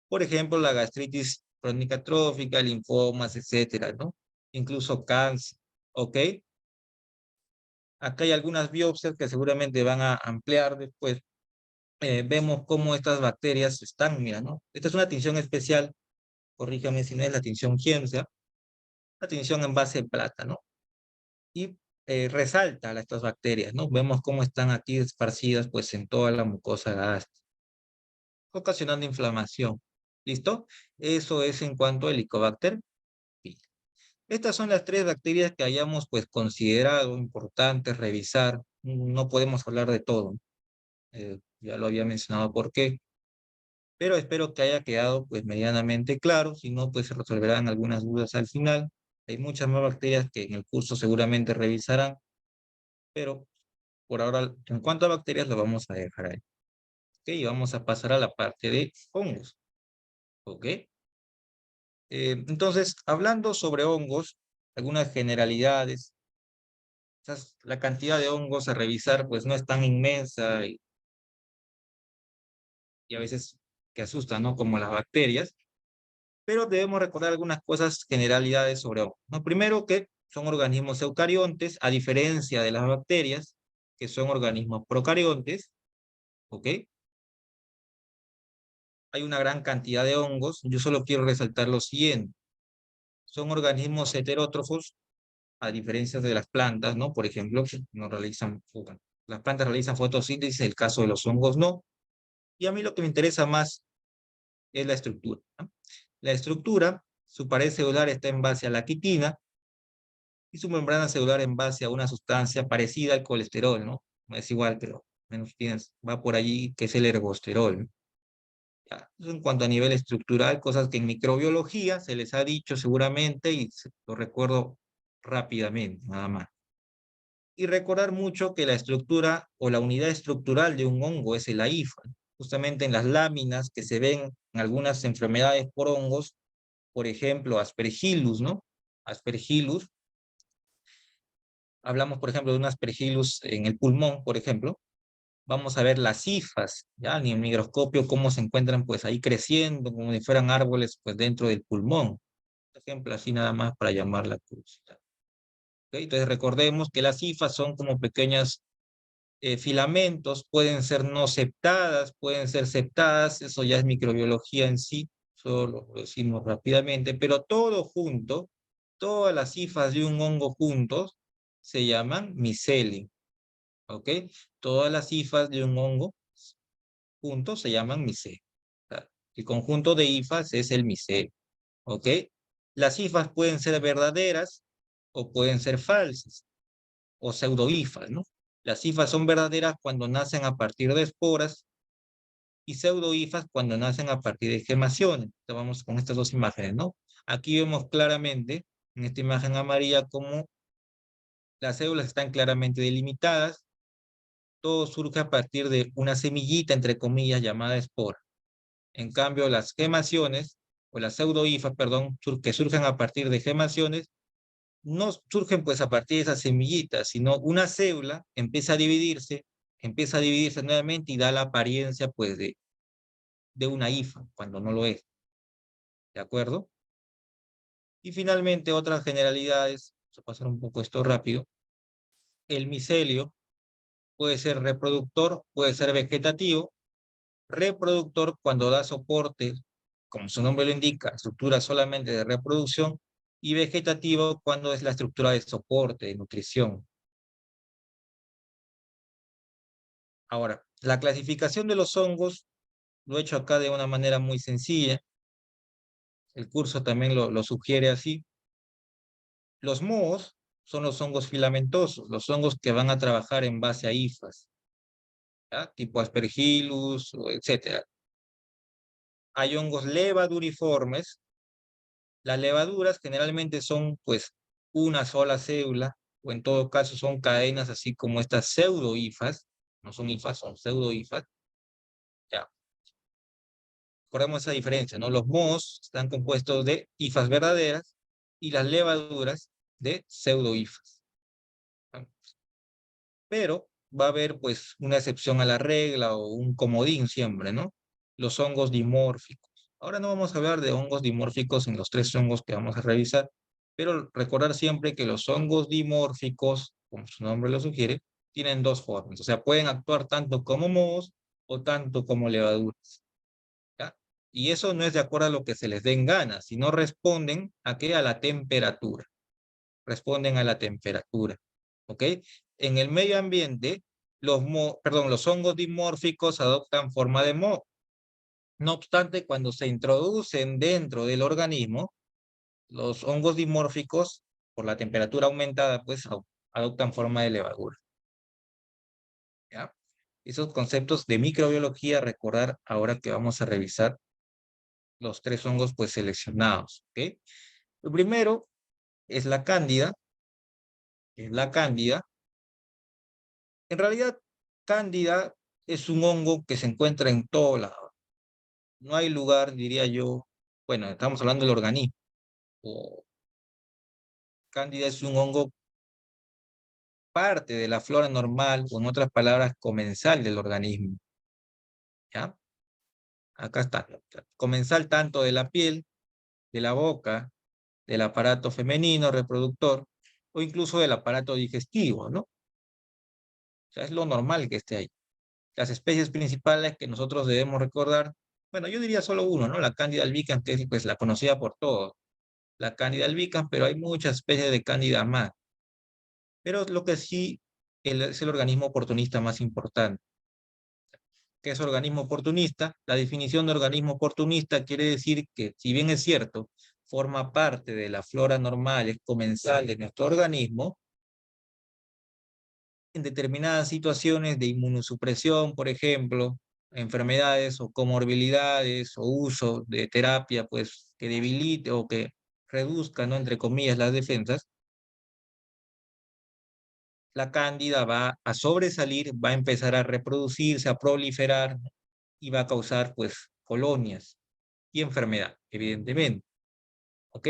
[SPEAKER 1] Por ejemplo, la gastritis crónica trófica, linfomas, etcétera, ¿no? Incluso cáncer, ¿ok? Acá hay algunas biopsias que seguramente van a ampliar después. Vemos cómo estas bacterias están, mira, ¿no? Esta es una tinción especial, corríjame si no es la tinción Giemsa, la tinción en base de plata, ¿no? Y resalta a estas bacterias, ¿no? Vemos cómo están aquí esparcidas, pues, en toda la mucosa gástrica, ocasionando inflamación. ¿Listo? Eso es en cuanto al Helicobacter pylori. Estas son las tres bacterias que hayamos pues considerado importantes revisar. No podemos hablar de todo. Ya lo había mencionado por qué. Pero espero que haya quedado pues medianamente claro. Si no, pues se resolverán algunas dudas al final. Hay muchas más bacterias que en el curso seguramente revisarán. Pero por ahora, en cuanto a bacterias, lo vamos a dejar ahí. ¿Ok? Y vamos a pasar a la parte de hongos. ¿Ok? Entonces, hablando sobre hongos, algunas generalidades. La cantidad de hongos a revisar pues no es tan inmensa y a veces que asusta, ¿no? Como las bacterias, pero debemos recordar algunas cosas, generalidades sobre hongos, ¿no? Primero que son organismos eucariontes, a diferencia de las bacterias, que son organismos procariontes, ¿ok? Hay una gran cantidad de hongos, yo solo quiero resaltar lo siguiente, son organismos heterótrofos, a diferencia de las plantas, ¿no? Por ejemplo, que no realizan, las plantas realizan fotosíntesis, el caso de los hongos no. Y a mí lo que me interesa más es la estructura, ¿no? La estructura, su pared celular está en base a la quitina y su membrana celular en base a una sustancia parecida al colesterol, ¿no? No es igual, pero menos tienes, va por allí, que es el ergosterol, ¿no? Ya, eso en cuanto a nivel estructural, cosas que en microbiología se les ha dicho seguramente y lo recuerdo rápidamente, nada más. Y recordar mucho que la estructura o la unidad estructural de un hongo es el AIFA. Justamente en las láminas que se ven en algunas enfermedades por hongos, por ejemplo, Aspergillus, ¿no? Aspergillus, hablamos, por ejemplo, de un Aspergillus en el pulmón, por ejemplo, vamos a ver las hifas, ¿ya? En el microscopio, cómo se encuentran, pues, ahí creciendo, como si fueran árboles, pues, dentro del pulmón. Por ejemplo, así nada más para llamar la curiosidad. ¿Okay? Entonces, recordemos que las hifas son como pequeñas filamentos, pueden ser no septadas, pueden ser septadas, eso ya es microbiología en sí, solo lo decimos rápidamente, pero todo junto, todas las hifas de un hongo juntos, se llaman micelio, ¿ok? Todas las hifas de un hongo juntos se llaman micelio. El conjunto de hifas es el micelio, ¿ok? Las hifas pueden ser verdaderas o pueden ser falsas o pseudohifas, ¿no? Las hifas son verdaderas cuando nacen a partir de esporas y pseudohifas cuando nacen a partir de gemaciones. Entonces vamos con estas dos imágenes, ¿no? Aquí vemos claramente, en esta imagen amarilla, cómo las células están claramente delimitadas. Todo surge a partir de una semillita, entre comillas, llamada espora. En cambio, las gemaciones, o las pseudohifas, perdón, que surgen a partir de gemaciones, no surgen pues a partir de esas semillitas, sino una célula empieza a dividirse nuevamente y da la apariencia pues de una hifa, cuando no lo es, ¿de acuerdo? Y finalmente otras generalidades, vamos a pasar un poco esto rápido, el micelio puede ser reproductor, puede ser vegetativo, reproductor cuando da soporte, como su nombre lo indica, estructura solamente de reproducción, y vegetativo cuando es la estructura de soporte, de nutrición. Ahora, la clasificación de los hongos lo he hecho acá de una manera muy sencilla. El curso también lo sugiere así. Los mohos son los hongos filamentosos, los hongos que van a trabajar en base a hifas, ¿ya? Tipo Aspergillus, etcétera. Hay hongos levaduriformes. Las levaduras generalmente son, pues, una sola célula, o en todo caso son cadenas, así como estas pseudohifas, no son hifas, son pseudohifas, ya. Recordemos esa diferencia, ¿no? Los mohos están compuestos de hifas verdaderas y las levaduras de pseudohifas, ¿no? Pero va a haber, pues, una excepción a la regla o un comodín siempre, ¿no? Los hongos dimórficos. Ahora no vamos a hablar de hongos dimórficos en los tres hongos que vamos a revisar, pero recordar siempre que los hongos dimórficos, como su nombre lo sugiere, tienen dos formas. O sea, pueden actuar tanto como mohos o tanto como levaduras, ¿ya? Y eso no es de acuerdo a lo que se les den ganas, sino responden a qué, a la temperatura. Responden a la temperatura, ¿ok? En el medio ambiente, los hongos dimórficos adoptan forma de moho. No obstante, cuando se introducen dentro del organismo, los hongos dimórficos, por la temperatura aumentada, pues adoptan forma de levadura, ¿ya? Esos conceptos de microbiología, recordar ahora que vamos a revisar los tres hongos pues seleccionados, ¿ok? Lo primero es la cándida. En realidad, cándida es un hongo que se encuentra en todo lado. No hay lugar, diría yo, bueno, estamos hablando del organismo. O cándida es un hongo parte de la flora normal, o en otras palabras, comensal del organismo, ¿ya? Acá está. Comensal tanto de la piel, de la boca, del aparato femenino reproductor, o incluso del aparato digestivo, ¿no? O sea, es lo normal que esté ahí. Las especies principales que nosotros debemos recordar, bueno, yo diría solo uno, ¿no? La Cándida albicans, que es pues, la conocida por todos. La Cándida albicans, pero hay muchas especies de Cándida más. Pero lo que sí es el organismo oportunista más importante. ¿Qué es organismo oportunista? La definición de organismo oportunista quiere decir que, si bien es cierto, forma parte de la flora normal, es comensal de nuestro organismo, en determinadas situaciones de inmunosupresión, por ejemplo, enfermedades o comorbilidades o uso de terapia, pues que debilite o que reduzca, ¿no? Entre comillas, las defensas, la cándida va a sobresalir, va a empezar a reproducirse, a proliferar y va a causar, pues, colonias y enfermedad, evidentemente. ¿Ok?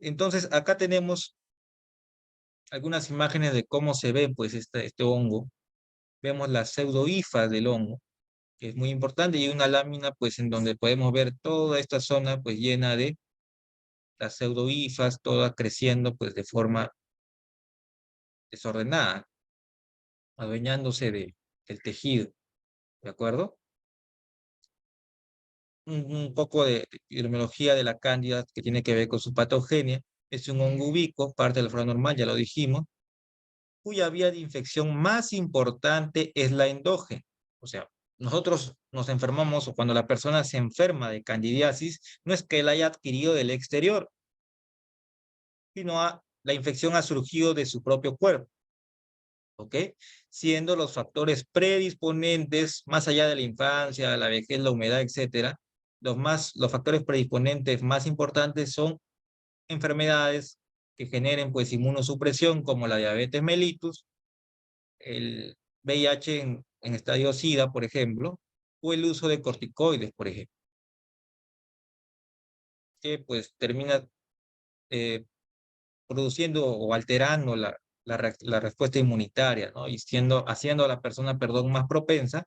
[SPEAKER 1] Entonces, acá tenemos algunas imágenes de cómo se ve, pues, este hongo. Vemos las pseudohifas del hongo, que es muy importante, y hay una lámina, pues, en donde podemos ver toda esta zona, pues, llena de las pseudohifas, todas creciendo, pues, de forma desordenada, adueñándose del tejido, ¿de acuerdo? Un poco de epidemiología de la cándida que tiene que ver con su patogenia. Es un hongo ubicuo, parte de la flora normal, ya lo dijimos, cuya vía de infección más importante es la endógena. O sea, nosotros nos enfermamos, o cuando la persona se enferma de candidiasis, no es que la haya adquirido del exterior, sino la infección ha surgido de su propio cuerpo, ¿ok? Siendo los factores predisponentes, más allá de la infancia, la vejez, la humedad, etcétera, los factores predisponentes más importantes son enfermedades que generen, pues, inmunosupresión, como la diabetes mellitus, el VIH en estadio SIDA, por ejemplo, o el uso de corticoides, por ejemplo, que pues termina eh, produciendo o alterando la respuesta inmunitaria, ¿no? Y haciendo a la persona, perdón, más propensa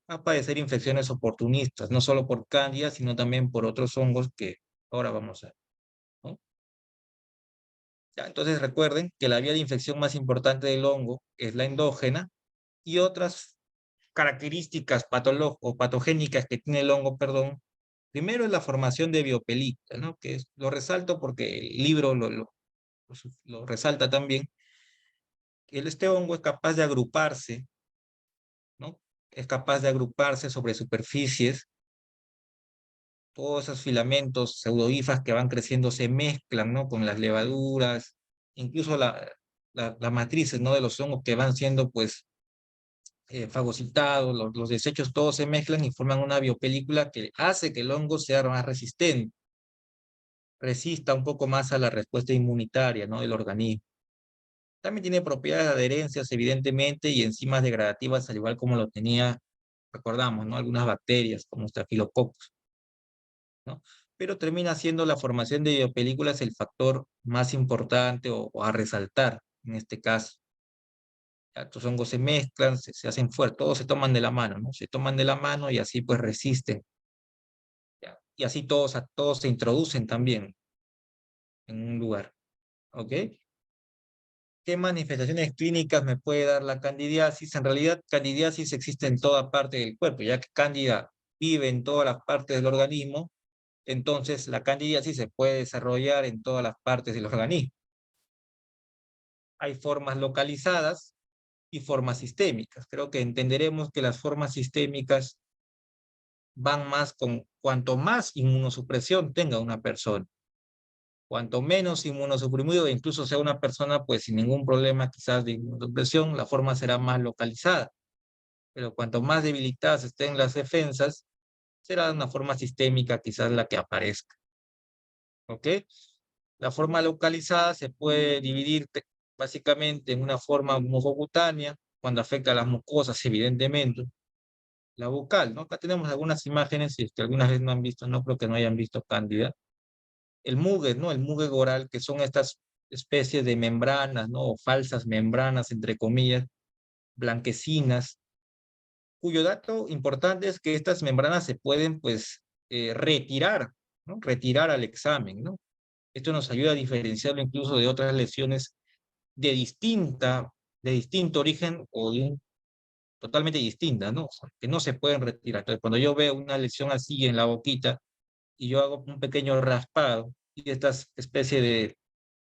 [SPEAKER 1] a padecer infecciones oportunistas, no solo por cándida, sino también por otros hongos que ahora vamos a ver, ¿no? Ya, entonces recuerden que la vía de infección más importante del hongo es la endógena, y otras características o patogénicas que tiene el hongo, perdón. Primero es la formación de biopelícula, ¿no? Lo resalto porque el libro lo resalta también. Este hongo es capaz de agruparse, ¿no? Es capaz de agruparse sobre superficies. Todos esos filamentos pseudohifas que van creciendo se mezclan, ¿no? Con las levaduras incluso las matrices, ¿no? De los hongos que van siendo, pues, fagocitados, los desechos todos se mezclan y forman una biopelícula que hace que el hongo sea más resistente, resista un poco más a la respuesta inmunitaria, ¿no? Del organismo. También tiene propiedades de adherencias, evidentemente, y enzimas degradativas, al igual como lo tenía, recordamos, ¿no? Algunas bacterias, como Staphylococcus, ¿no? Pero termina siendo la formación de biopelículas el factor más importante o a resaltar en este caso. Ya, estos hongos se mezclan, se hacen fuertes, todos se toman de la mano, ¿no? Se toman de la mano y así pues resisten. ¿Ya? Y así todos se introducen también en un lugar, ¿ok? ¿Qué manifestaciones clínicas me puede dar la candidiasis? En realidad, candidiasis existe en toda parte del cuerpo, ya que cándida vive en todas las partes del organismo, entonces la candidiasis se puede desarrollar en todas las partes del organismo. Hay formas localizadas y formas sistémicas. Creo que entenderemos que las formas sistémicas van más con cuanto más inmunosupresión tenga una persona. Cuanto menos inmunosuprimido, incluso sea una persona pues sin ningún problema quizás de inmunosupresión, la forma será más localizada. Pero cuanto más debilitadas estén las defensas, será una forma sistémica quizás la que aparezca. ¿Ok? La forma localizada se puede dividir básicamente en una forma mucocutánea, cuando afecta a las mucosas, evidentemente. La bucal, ¿no? Acá tenemos algunas imágenes, si es que algunas veces no han visto, no creo que no hayan visto cándida. El mugue, ¿no? El mugue oral, que son estas especies de membranas, ¿no? O falsas membranas, entre comillas, blanquecinas, cuyo dato importante es que estas membranas se pueden, pues, retirar, ¿no? Retirar al examen, ¿no? Esto nos ayuda a diferenciarlo incluso de otras lesiones de distinto origen o totalmente distintas, ¿no? O sea, que no se pueden retirar. Entonces, cuando yo veo una lesión así en la boquita y yo hago un pequeño raspado y estas especies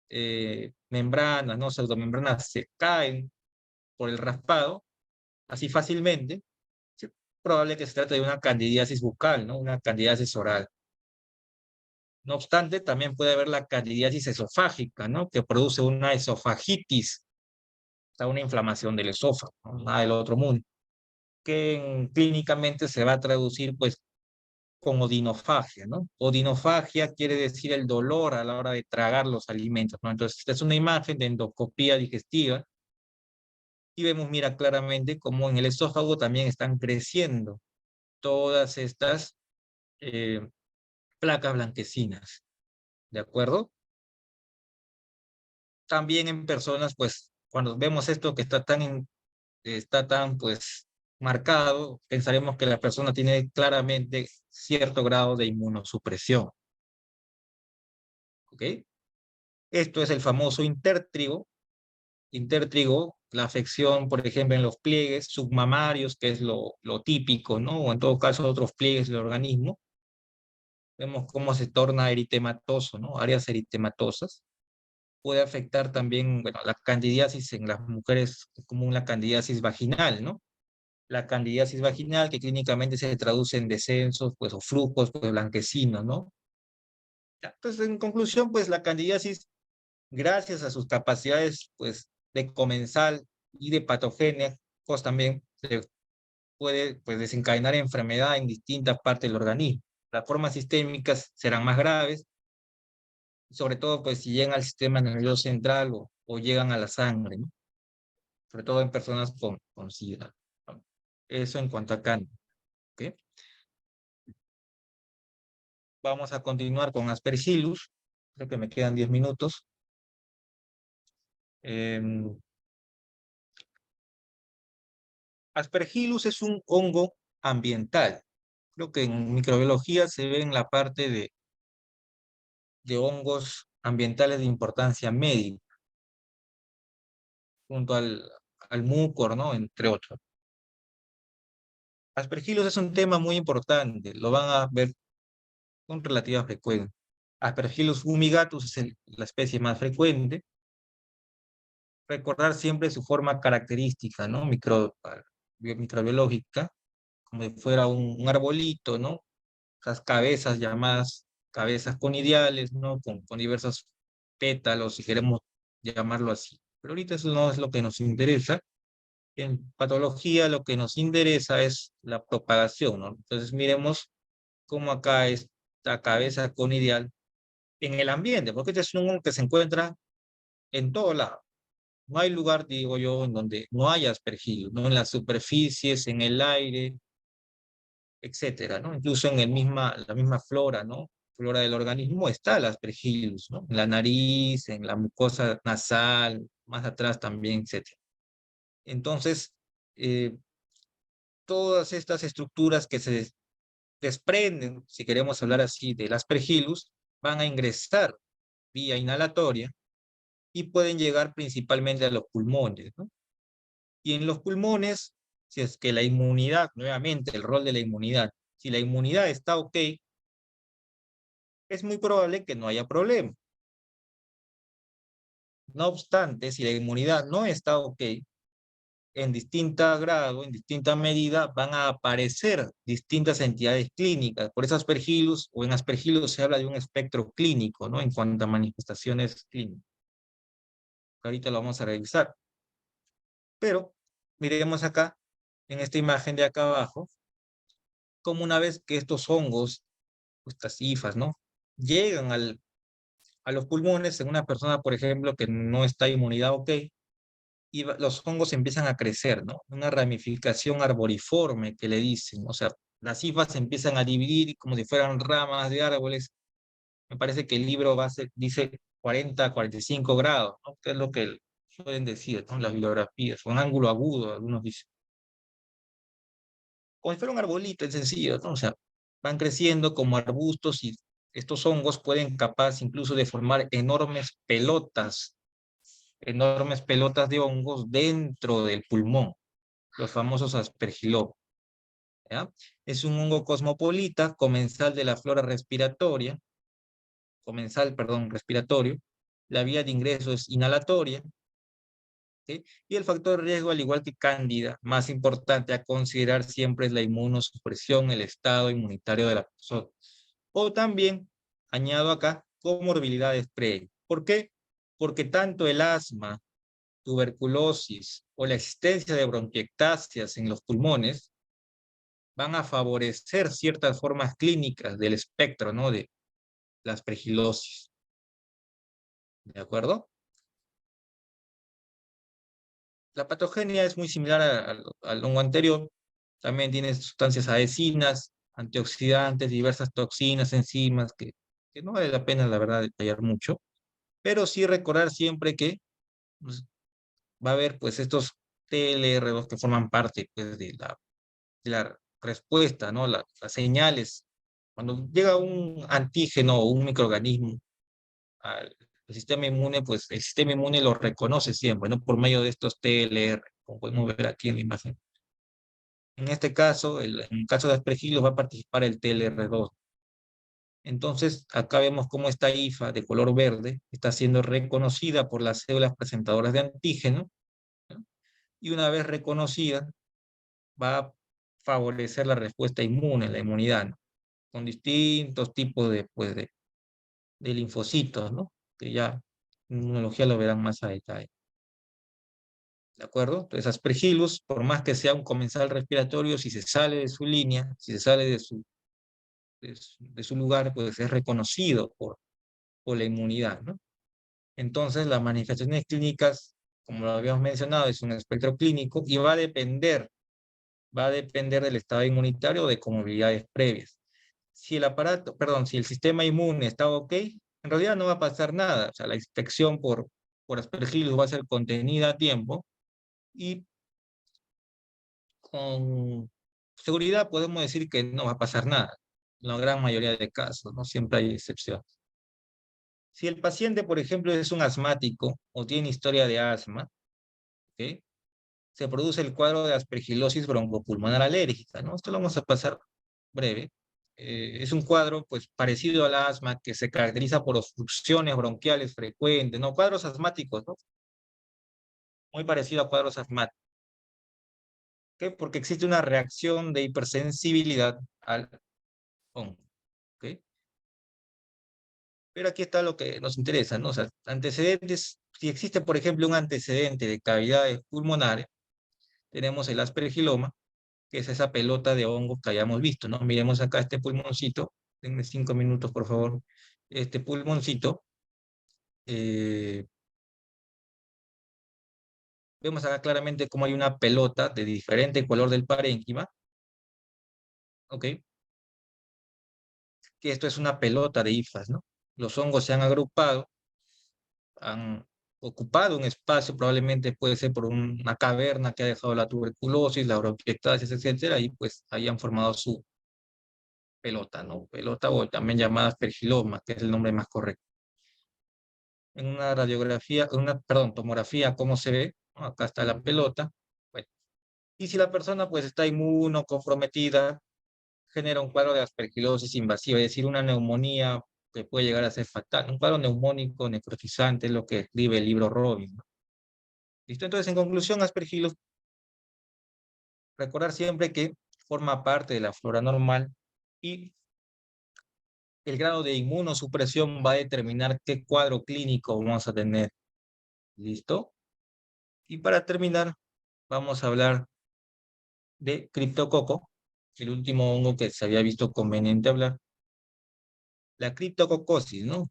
[SPEAKER 1] de membranas, ¿no? Pseudomembranas se caen por el raspado, así fácilmente, sí, probable que se trate de una candidiasis bucal, ¿no? Una candidiasis oral. No obstante, también puede haber la candidiasis esofágica, ¿no? Que produce una esofagitis, o sea, una inflamación del esófago, ¿no? Nada del otro mundo, que clínicamente se va a traducir, pues, con odinofagia, ¿no? Odinofagia quiere decir el dolor a la hora de tragar los alimentos, ¿no? Entonces, esta es una imagen de endoscopía digestiva y vemos, mira, claramente cómo en el esófago también están creciendo todas estas eh, placas blanquecinas, ¿de acuerdo? También en personas, pues, cuando vemos esto que está tan, pues, marcado, pensaremos que la persona tiene claramente cierto grado de inmunosupresión, ¿ok? Esto es el famoso intertrigo, la afección, por ejemplo, en los pliegues submamarios, que es lo típico, ¿no? O en todo caso, otros pliegues del organismo. Vemos cómo se torna eritematoso, ¿no? Áreas eritematosas. Puede afectar también, bueno, la candidiasis en las mujeres, es común la candidiasis vaginal, ¿no? La candidiasis vaginal, que clínicamente se traduce en descensos, pues, o flujos, pues, blanquecinos, ¿no? Entonces, en conclusión, pues, la candidiasis, gracias a sus capacidades, pues, de comensal y de patogenia, pues, también se puede, pues, desencadenar enfermedad en distintas partes del organismo. Las formas sistémicas serán más graves, sobre todo, pues, si llegan al sistema nervioso central o llegan a la sangre, ¿no? Sobre todo en personas con SIDA, ¿no? Eso en cuanto a cáncer, ¿ok? Vamos a continuar con Aspergillus. Creo que me quedan 10 minutos. Aspergillus es un hongo ambiental. Creo que en microbiología se ve en la parte de hongos ambientales de importancia médica, junto al mucor, ¿no? Entre otros. Aspergillus es un tema muy importante, lo van a ver con relativa frecuencia. Aspergillus fumigatus es la especie más frecuente. Recordar siempre su forma característica, ¿no? Microbiológica, como si fuera un arbolito, ¿no? Esas cabezas llamadas cabezas conidiales, ¿no? Con diversos pétalos, si queremos llamarlo así. Pero ahorita eso no es lo que nos interesa. En patología lo que nos interesa es la propagación, ¿no? Entonces miremos cómo acá esta cabeza conidial en el ambiente, porque este es un hongo que se encuentra en todo lado. No hay lugar, digo yo, en donde no haya aspergillus, ¿no? En las superficies, en el aire, etcétera, ¿no? Incluso en la misma flora, ¿no? Flora del organismo está el aspergillus, ¿no? En la nariz, en la mucosa nasal, más atrás también, etcétera. Entonces, eh, todas estas estructuras que se desprenden, si queremos hablar así, del aspergillus, van a ingresar vía inhalatoria y pueden llegar principalmente a los pulmones, ¿no? Y en los pulmones, si es que la inmunidad, nuevamente el rol de la inmunidad, si la inmunidad está ok, es muy probable que no haya problema. No obstante, si la inmunidad no está ok, en distinta grado, en distinta medida, van a aparecer distintas entidades clínicas. Por eso Aspergillus, o en Aspergillus se habla de un espectro clínico, ¿no? En cuanto a manifestaciones clínicas. Ahorita lo vamos a revisar. Pero miremos acá, en esta imagen de acá abajo, como una vez que estos hongos, estas hifas, ¿no? Llegan a los pulmones en una persona, por ejemplo, que no está inmunidad ok, y los hongos empiezan a crecer, ¿no? Una ramificación arboriforme que le dicen, o sea, las hifas se empiezan a dividir como si fueran ramas de árboles. Me parece que el libro dice 40, 45 grados, ¿no? Que es lo que suelen decir, ¿no? Las bibliografías, un ángulo agudo, algunos dicen. Como si fuera un arbolito, es sencillo, ¿no? O sea, van creciendo como arbustos y estos hongos pueden capaz incluso de formar enormes pelotas de hongos dentro del pulmón, los famosos aspergillobos, ¿ya? Es un hongo cosmopolita, comensal, perdón, respiratorio. La vía de ingreso es inhalatoria, ¿sí? Y el factor de riesgo, al igual que Cándida, más importante a considerar siempre es la inmunosupresión, el estado inmunitario de la persona. O también, añado acá, comorbilidades previas. ¿Por qué? Porque tanto el asma, tuberculosis o la existencia de bronquiectasias en los pulmones van a favorecer ciertas formas clínicas del espectro, ¿no? De la aspergilosis. ¿De acuerdo? La patogenia es muy similar al hongo anterior. También tiene sustancias adhesinas, antioxidantes, diversas toxinas, enzimas, que no vale la pena, la verdad, detallar mucho. Pero sí recordar siempre que pues, va a haber pues estos TLR2 que forman parte pues, de la respuesta, ¿no? Las señales. Cuando llega un antígeno o un microorganismo al sistema inmune, pues el sistema inmune lo reconoce siempre, ¿no? Por medio de estos TLR, como podemos ver aquí en la imagen. En este caso, en el caso de Aspergillus, va a participar el TLR2. Entonces, acá vemos cómo esta hifa de color verde está siendo reconocida por las células presentadoras de antígeno, ¿no? Y una vez reconocida, va a favorecer la respuesta inmune, la inmunidad, ¿no? Con distintos tipos pues, de linfocitos, ¿no? Que ya en inmunología lo verán más a detalle. ¿De acuerdo? Entonces, Aspergillus, por más que sea un comensal respiratorio, si se sale de su línea, si se sale de su lugar, pues es reconocido por la inmunidad, ¿no? Entonces, las manifestaciones clínicas, como lo habíamos mencionado, es un espectro clínico y va a depender del estado inmunitario o de comorbilidades previas. Si el aparato, perdón, si el sistema inmune está ok, en realidad no va a pasar nada. O sea, la infección por Aspergillus va a ser contenida a tiempo y con seguridad podemos decir que no va a pasar nada. En la gran mayoría de casos, ¿no? Siempre hay excepciones. Si el paciente, por ejemplo, es un asmático o tiene historia de asma, ¿ok? Se produce el cuadro de aspergilosis broncopulmonar alérgica, ¿no? Esto lo vamos a pasar breve. Es un cuadro, pues, parecido al asma, que se caracteriza por obstrucciones bronquiales frecuentes, ¿no? Cuadros asmáticos, ¿no? Muy parecido a cuadros asmáticos, ¿ok? Porque existe una reacción de hipersensibilidad al hongo, ¿ok? Pero aquí está lo que nos interesa, ¿no? O sea, antecedentes si existe, por ejemplo, un antecedente de cavidades pulmonares, tenemos el aspergiloma, que es esa pelota de hongos que hayamos visto, ¿no? Miremos acá este pulmoncito, denme 5 minutos, por favor. Este pulmoncito, eh, vemos acá claramente cómo hay una pelota de diferente color del parénquima, ¿ok? Que esto es una pelota de hifas, ¿no? Los hongos se han agrupado, han ocupado un espacio, probablemente puede ser por una caverna que ha dejado la tuberculosis, la bronquiectasis, etcétera, y pues ahí han formado su pelota, ¿no? Pelota o también llamada aspergiloma, que es el nombre más correcto. En una radiografía, perdón, tomografía, ¿cómo se ve? ¿No? Acá está la pelota. Bueno, y si la persona pues está inmunocomprometida, genera un cuadro de aspergilosis invasiva, es decir, una neumonía que puede llegar a ser fatal. Un cuadro neumónico necrotizante es lo que escribe el libro Robin, ¿no? ¿Listo? Entonces, en conclusión, aspergilos, recordar siempre que forma parte de la flora normal y el grado de inmunosupresión va a determinar qué cuadro clínico vamos a tener. ¿Listo? Y para terminar, vamos a hablar de criptococo, el último hongo que se había visto conveniente hablar. La criptococosis, ¿no?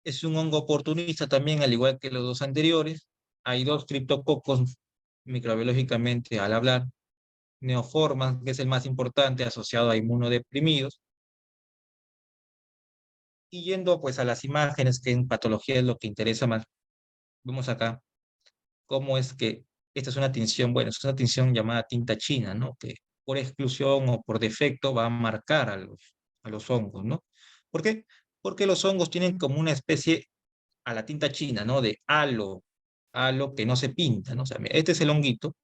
[SPEAKER 1] Es un hongo oportunista también, al igual que los dos anteriores. Hay dos criptococos microbiológicamente al hablar. Neoformas, que es el más importante, asociado a inmunodeprimidos. Y yendo pues a las imágenes, que en patología es lo que interesa más, vemos acá cómo es que esta es una tinción, bueno, es una tinción llamada tinta china, ¿no? Que por exclusión o por defecto va a marcar a los hongos, ¿no? ¿Por qué? Porque los hongos tienen como una especie a la tinta china, ¿no? De halo, halo que no se pinta, ¿no? O sea, mira, este es el honguito,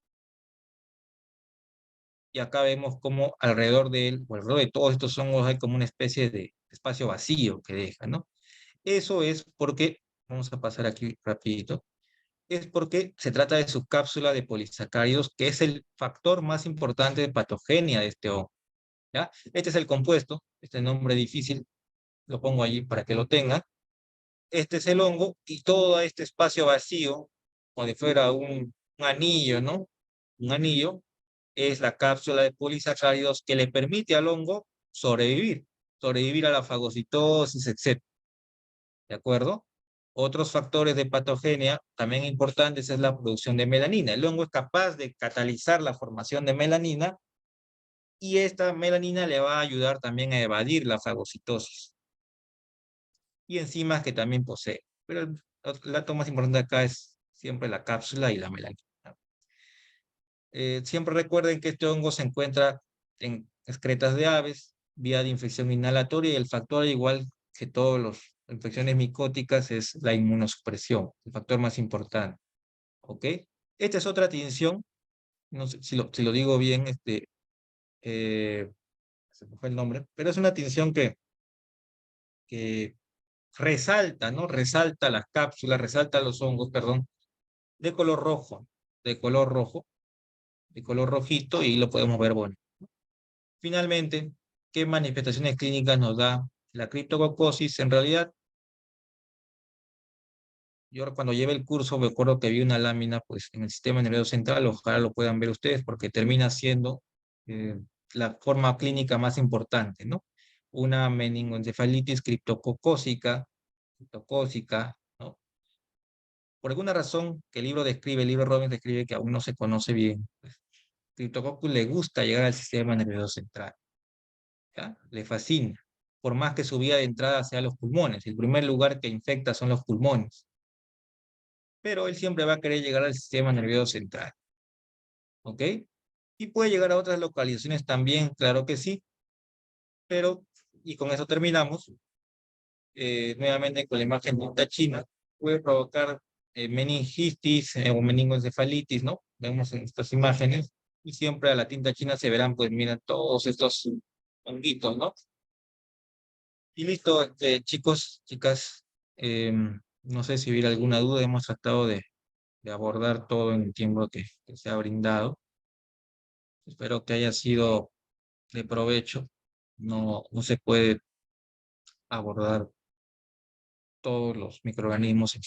[SPEAKER 1] y acá vemos como alrededor de él, o alrededor de todos estos hongos hay como una especie de espacio vacío que deja, ¿no? Eso es porque, vamos a pasar aquí rapidito, es porque se trata de su cápsula de polisacáridos, que es el factor más importante de patogenia de este hongo, ¿ya? Este es el compuesto, este nombre difícil, lo pongo allí para que lo tengan. Este es el hongo y todo este espacio vacío, como si fuera un anillo, ¿no? Un anillo es la cápsula de polisacáridos que le permite al hongo sobrevivir, sobrevivir a la fagocitosis, etc. ¿De acuerdo? Otros factores de patogenia también importantes es la producción de melanina. El hongo es capaz de catalizar la formación de melanina y esta melanina le va a ayudar también a evadir la fagocitosis y enzimas que también posee. Pero el dato más importante acá es siempre la cápsula y la melanina. Siempre recuerden que este hongo se encuentra en excretas de aves, vía de infección inhalatoria, y el factor, igual que todas las infecciones micóticas, es la inmunosupresión, el factor más importante. ¿Ok? Esta es otra tinción, no sé si lo digo bien, eh, se me fue el nombre, pero es una tinción que resalta, ¿no? Resalta las cápsulas, resalta los hongos, perdón, de color rojo, de color rojo, de color rojito, y lo podemos ver, bueno. Finalmente, ¿qué manifestaciones clínicas nos da la criptococosis? En realidad, yo cuando llevé el curso me acuerdo que vi una lámina pues, en el sistema nervioso central, ojalá lo puedan ver ustedes, porque termina siendo eh, la forma clínica más importante, ¿no? Una meningoencefalitis criptocócica, ¿no? Por alguna razón que el libro describe, el libro Robbins describe, que aún no se conoce bien, pues, Cryptococcus le gusta llegar al sistema nervioso central, ¿ya? Le fascina, por más que su vía de entrada sea los pulmones. El primer lugar que infecta son los pulmones, pero él siempre va a querer llegar al sistema nervioso central, ¿ok? Y puede llegar a otras localizaciones también, claro que sí, pero, y con eso terminamos, nuevamente con la imagen de esta china, puede provocar meningitis o meningoencefalitis, ¿no? Vemos en estas imágenes, y siempre a la tinta china se verán, pues miren, todos estos honguitos, ¿no? Y listo, chicos, chicas, no sé si hubiera alguna duda, hemos tratado de abordar todo en el tiempo que se ha brindado. Espero que haya sido de provecho. No, no se puede abordar todos los microorganismos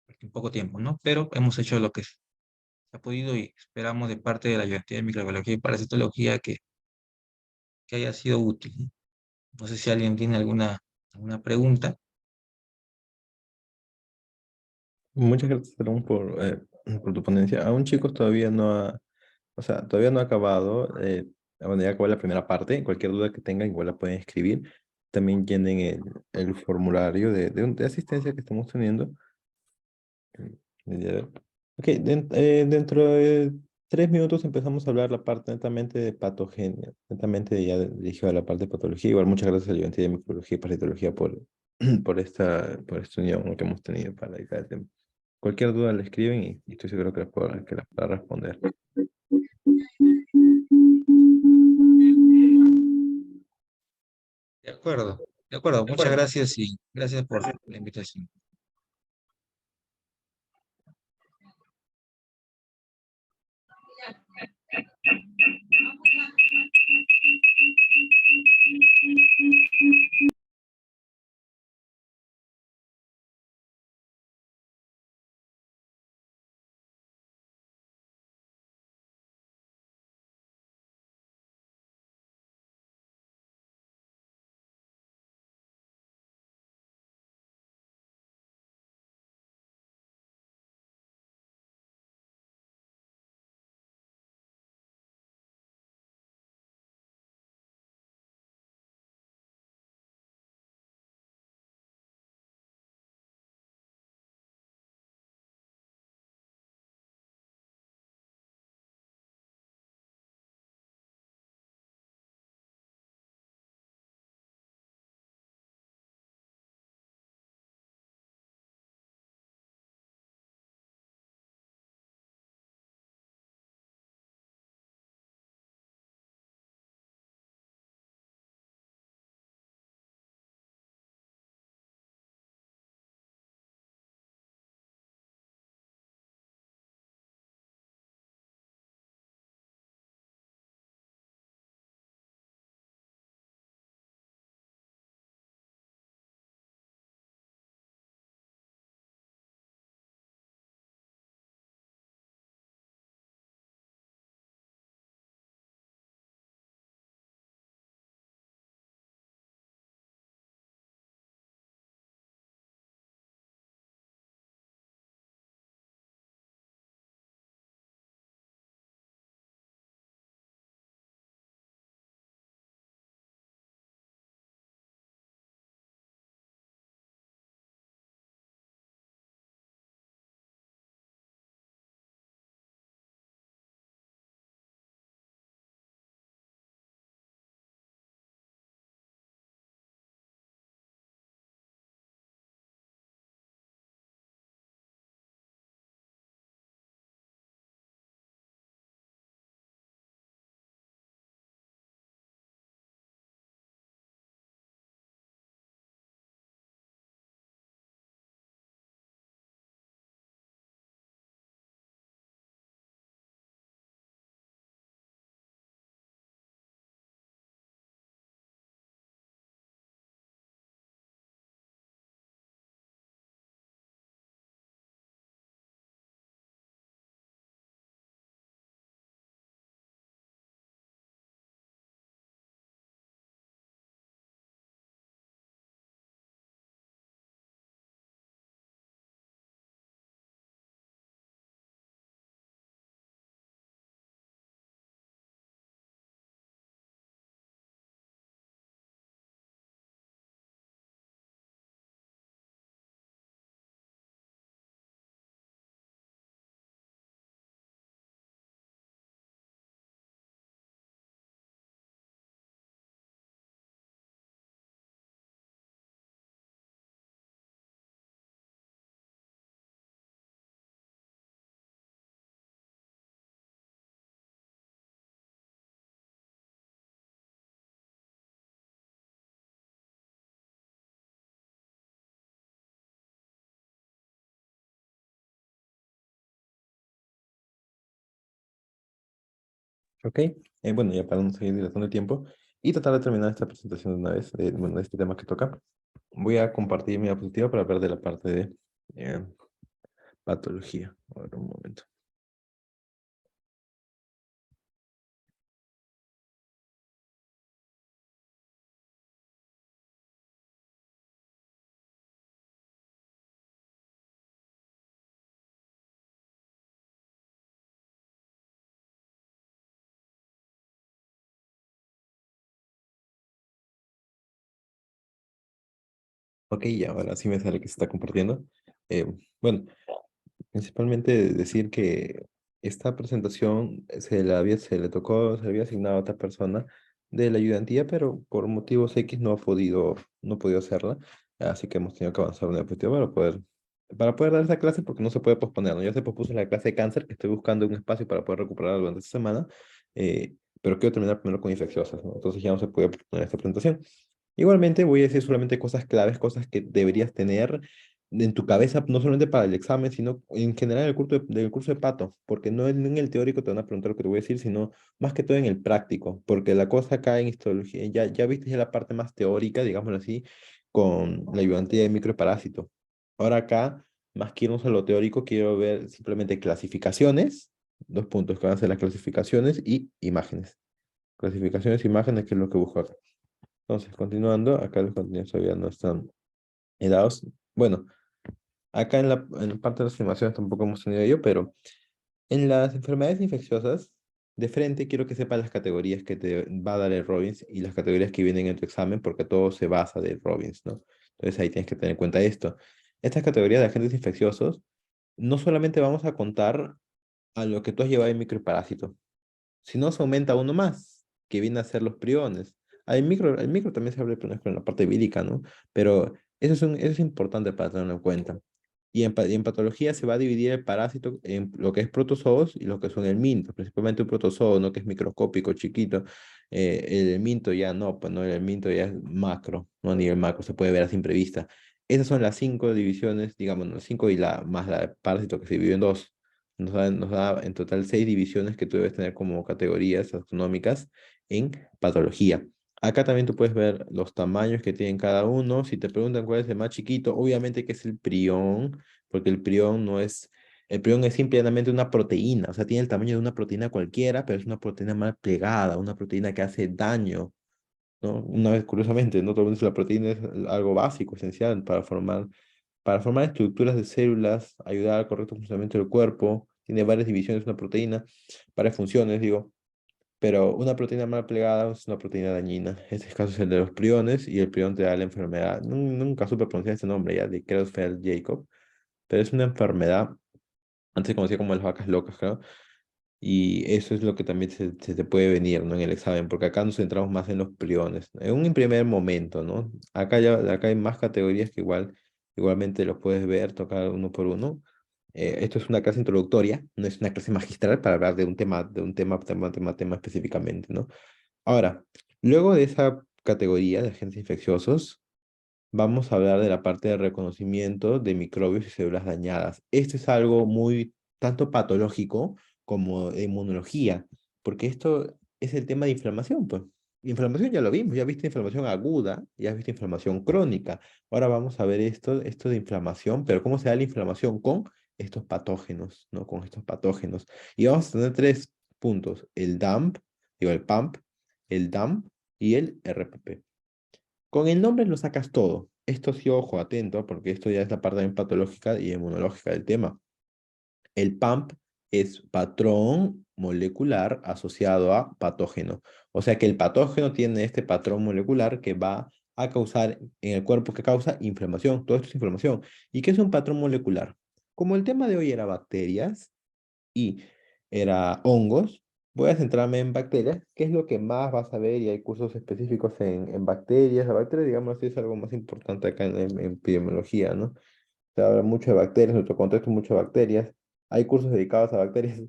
[SPEAKER 1] en poco tiempo, ¿no? Pero hemos hecho lo que se ha podido y esperamos de parte de la ayudantía de microbiología y parasitología que haya sido útil, ¿no? No sé si alguien tiene alguna pregunta.
[SPEAKER 2] Muchas gracias, Aaron, por tu ponencia. Aún chicos todavía no ha, o sea, todavía no ha acabado. Bueno, ya acabó la primera parte. Cualquier duda que tengan, igual la pueden escribir. También llenen el formulario de asistencia que estamos teniendo. El día de hoy. Ok, dentro de 3 minutos empezamos a hablar la parte netamente de patogenia, netamente ya dirigido a la parte de patología. Igual muchas gracias a la ayudantía de microbiología y parasitología por esta unión que hemos tenido para dedicar el tema. Cualquier duda le escriben y estoy seguro que las pueda responder.
[SPEAKER 1] De acuerdo, de acuerdo. Muchas gracias y gracias por la invitación.
[SPEAKER 2] Ok, bueno, ya para no seguir dilatando el tiempo y tratar de terminar esta presentación de una vez, bueno, de este tema que toca, voy a compartir mi diapositiva para hablar de la parte de patología. A ver, un momento. Ok, ya, ahora sí me sale que se está compartiendo. Bueno, principalmente decir que esta presentación se le había asignado a otra persona de la ayudantía, pero por motivos X no ha podido hacerla. Así que hemos tenido que avanzar una diapositiva para poder dar esa clase porque no se puede posponer, ¿no? Ya se pospuso la clase de cáncer, que estoy buscando un espacio para poder recuperarla durante esta semana, pero quiero terminar primero con infecciosas, ¿no? Entonces ya no se puede posponer esta presentación. Igualmente voy a decir solamente cosas claves, cosas que deberías tener en tu cabeza, no solamente para el examen, sino en general en el curso de Pato, porque no en el teórico te van a preguntar lo que te voy a decir, sino más que todo en el práctico, porque la cosa acá en histología, ya viste ya la parte más teórica, digámoslo así, con la ayudantía de microparásito. Ahora acá, más que irnos a lo teórico, quiero ver simplemente clasificaciones, 2 puntos que van a ser las clasificaciones y imágenes. Clasificaciones, imágenes, que es lo que busco acá. Entonces, continuando, acá los contenidos todavía no están dados. Bueno, acá en la parte de las afirmaciones tampoco hemos tenido ello, pero en las enfermedades infecciosas, de frente quiero que sepas las categorías que te va a dar el Robbins y las categorías que vienen en tu examen, porque todo se basa del Robbins, ¿no? Entonces ahí tienes que tener en cuenta esto. Estas categorías de agentes infecciosos, no solamente vamos a contar a lo que tú has llevado en microparásito, si no, se aumenta uno más, que viene a ser los priones. El micro también se abre priones con la parte vírica, ¿no? Pero eso es importante para tenerlo en cuenta. Y en patología se va a dividir el parásito en lo que es protozoos y lo que son el minto, principalmente un protozoo, ¿no? Que es microscópico, chiquito. El minto ya no, pues no, el minto ya es macro, ¿no? A nivel macro, se puede ver a simple vista. Esas son las 5 divisiones, digamos, ¿no? 5 y más la de parásito que se divide en dos. Nos da en total 6 divisiones que tú debes tener como categorías astronómicas en patología. Acá también tú puedes ver los tamaños que tienen cada uno. Si te preguntan cuál es el más chiquito, obviamente que es el prión, porque el prión es simplemente una proteína, o sea, tiene el tamaño de una proteína cualquiera, pero es una proteína mal plegada, una proteína que hace daño, ¿no? Una vez, curiosamente, no todo el mundo dice la proteína es algo básico, esencial para formar estructuras de células, ayudar al correcto funcionamiento del cuerpo, tiene varias divisiones, una proteína, varias funciones, digo, pero una proteína mal plegada es una proteína dañina. Este caso es el de los priones y el prión te da la enfermedad. Nunca supe pronunciar este nombre ya, de Creutzfeldt-Jakob, pero es una enfermedad, antes se conocía como las vacas locas, creo, y eso es lo que también se te puede venir, ¿no? En el examen, porque acá nos centramos más en los priones, en un primer momento, ¿no? Acá hay más categorías que igualmente los puedes ver, tocar uno por uno. Esto es una clase introductoria, no es una clase magistral para hablar de un tema específicamente, ¿no? Ahora, luego de esa categoría de agentes infecciosos, vamos a hablar de la parte de reconocimiento de microbios y células dañadas. Esto es algo muy tanto patológico como de inmunología, porque esto es el tema de inflamación, pues. Inflamación ya lo vimos, ya viste inflamación aguda, ya viste inflamación crónica. Ahora vamos a ver esto de inflamación, pero ¿cómo se da la inflamación? Con estos patógenos, ¿no? Con estos patógenos. Y vamos a tener 3 puntos, el DAMP, digo el PAMP, el DAMP y el RPP. Con el nombre lo sacas todo. Esto sí, ojo, atento, porque esto ya es la parte también patológica y inmunológica del tema. El PAMP es patrón molecular asociado a patógeno. O sea que el patógeno tiene este patrón molecular que va a causar en el cuerpo, que causa inflamación. Todo esto es inflamación. ¿Y qué es un patrón molecular? Como el tema de hoy era bacterias, y era hongos. Voy a centrarme en bacterias, que es lo que más vas a ver y hay cursos específicos en bacterias. La bacteria, digamos así, es algo más importante acá en epidemiología, ¿no? Se habla mucho de bacterias, en nuestro contexto mucho de bacterias. Hay cursos dedicados a bacterias,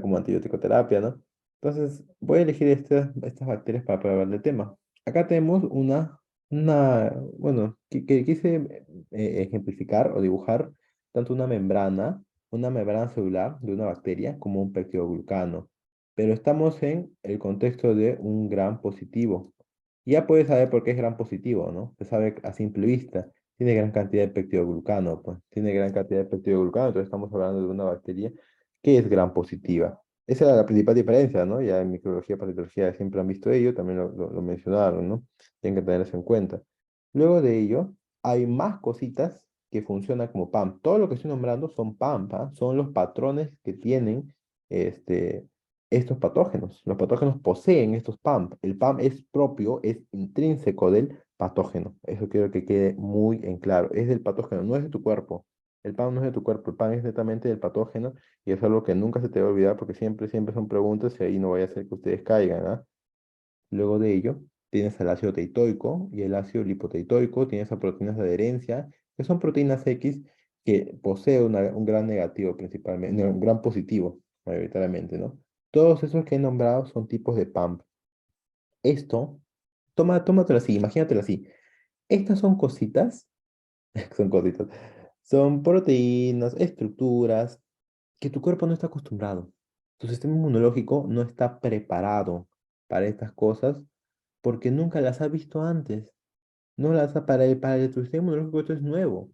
[SPEAKER 2] como antibiótico-terapia, ¿no? Entonces, voy a elegir estas bacterias para poder hablar del tema. Acá tenemos bueno, que quise ejemplificar o dibujar tanto una membrana celular de una bacteria como un peptidoglucano. Pero estamos en el contexto de un gram positivo. Ya puedes saber por qué es gram positivo, ¿no? Se sabe a simple vista. tiene gran cantidad de peptidoglucano, pues, tiene gran cantidad de peptidoglucano, entonces estamos hablando de una bacteria que es gram positiva. Esa es la principal diferencia, ¿no? Ya en microbiología, parasitología siempre han visto ello, también lo mencionaron, ¿no? Tienen que tener eso en cuenta. Luego de ello, hay más cositas que funcionan como PAMP. Todo lo que estoy nombrando son PAMP, ¿ah? Son los patrones que tienen este, estos patógenos. Los patógenos poseen estos PAMP. El PAMP es propio, es intrínseco del patógeno. Eso quiero que quede muy en claro. Es del patógeno, no es de tu cuerpo. El PAM no es de tu cuerpo, el PAM es netamente del patógeno y es algo que nunca se te va a olvidar porque siempre, siempre son preguntas y ahí no vaya a ser que ustedes caigan, ¿ah? Luego de ello, tienes el ácido teitoico y el ácido lipoteitoico, tienes a proteínas de adherencia, que son proteínas X que poseen un gran negativo principalmente, no, un gran positivo mayoritariamente, ¿no? Todos esos que he nombrado son tipos de PAMP. Esto, tómatelo así, imagínatelo así. Estas son cositas, son cositas, son proteínas, estructuras que tu cuerpo no está acostumbrado. Tu sistema inmunológico no está preparado para estas cosas porque nunca las ha visto antes. No las ha, para el tu sistema inmunológico esto es nuevo.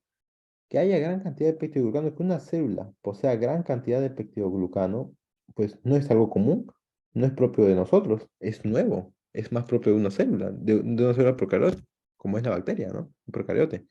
[SPEAKER 2] Que haya gran cantidad de peptidoglucano, que una célula posea gran cantidad de peptidoglucano, pues no es algo común, no es propio de nosotros, es nuevo, es más propio de una célula, de una célula procariote, como es la bacteria, ¿no? Un procariote.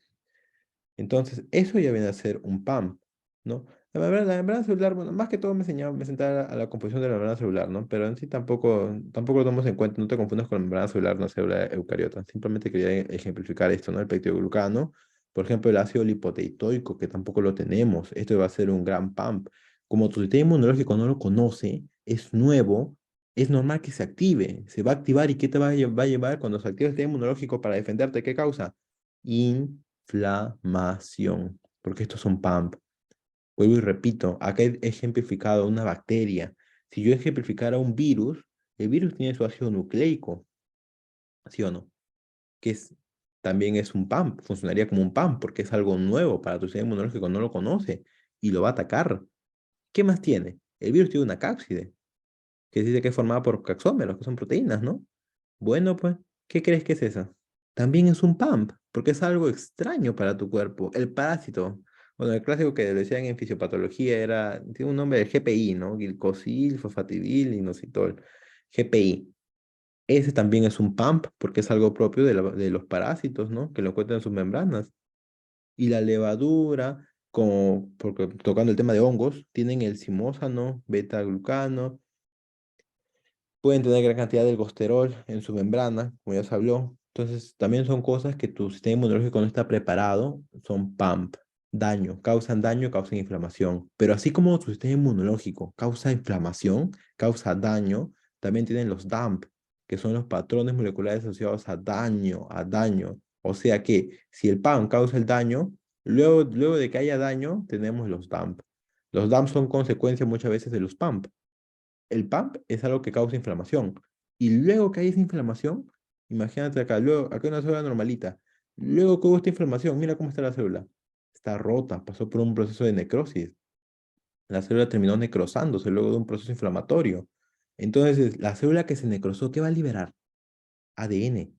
[SPEAKER 2] Entonces, eso ya viene a ser un PAM, ¿no? La membrana celular, bueno, más que todo me sentaba a la composición de la membrana celular, ¿no? Pero en sí tampoco lo tomamos en cuenta, no te confundas con la membrana celular, una célula eucariota. Simplemente quería ejemplificar esto, ¿no? El peptidoglucano, por ejemplo, el ácido lipoteitoico, que tampoco lo tenemos. Esto va a ser un gran PAMP. Como tu sistema inmunológico no lo conoce, es nuevo, es normal que se active. Se va a activar y ¿qué te va a llevar cuando se active el sistema inmunológico para defenderte? ¿Qué causa? Inflamación, porque estos son PAMP. Vuelvo y repito, acá he ejemplificado una bacteria. Si yo ejemplificara un virus, el virus tiene su ácido nucleico, ¿sí o no? Que también es un PAMP, funcionaría como un PAMP porque es algo nuevo para tu sistema inmunológico, no lo conoce y lo va a atacar. ¿Qué más tiene? El virus tiene una cápside, que dice que es formada por caxómeros, que son proteínas, ¿no? Bueno, pues, ¿qué crees que es eso? También es un PAMP, porque es algo extraño para tu cuerpo. El parásito, bueno, el clásico que le decían en fisiopatología era, tiene un nombre de GPI, ¿no? Gilcosil, fosfatidil, inositol, GPI. Ese también es un PAMP, porque es algo propio de los parásitos, ¿no? Que lo encuentran en sus membranas. Y la levadura, como, porque tocando el tema de hongos, tienen el zimósano, beta-glucano, pueden tener gran cantidad de ergosterol en su membrana, como ya se habló. Entonces, también son cosas que tu sistema inmunológico no está preparado, son PAMP, daño, causan inflamación. Pero así como tu sistema inmunológico causa inflamación, causa daño, también tienen los DAMP, que son los patrones moleculares asociados a daño. O sea que si el PAMP causa el daño, luego de que haya daño, tenemos los DAMP. Los DAMP son consecuencia muchas veces de los PAMP. El PAMP es algo que causa inflamación. Y luego que hay esa inflamación, imagínate acá, luego, acá hay una célula normalita. Luego que hubo esta inflamación, mira cómo está la célula. Está rota, pasó por un proceso de necrosis. La célula terminó necrosándose luego de un proceso inflamatorio. Entonces, la célula que se necrosó, ¿qué va a liberar? ADN,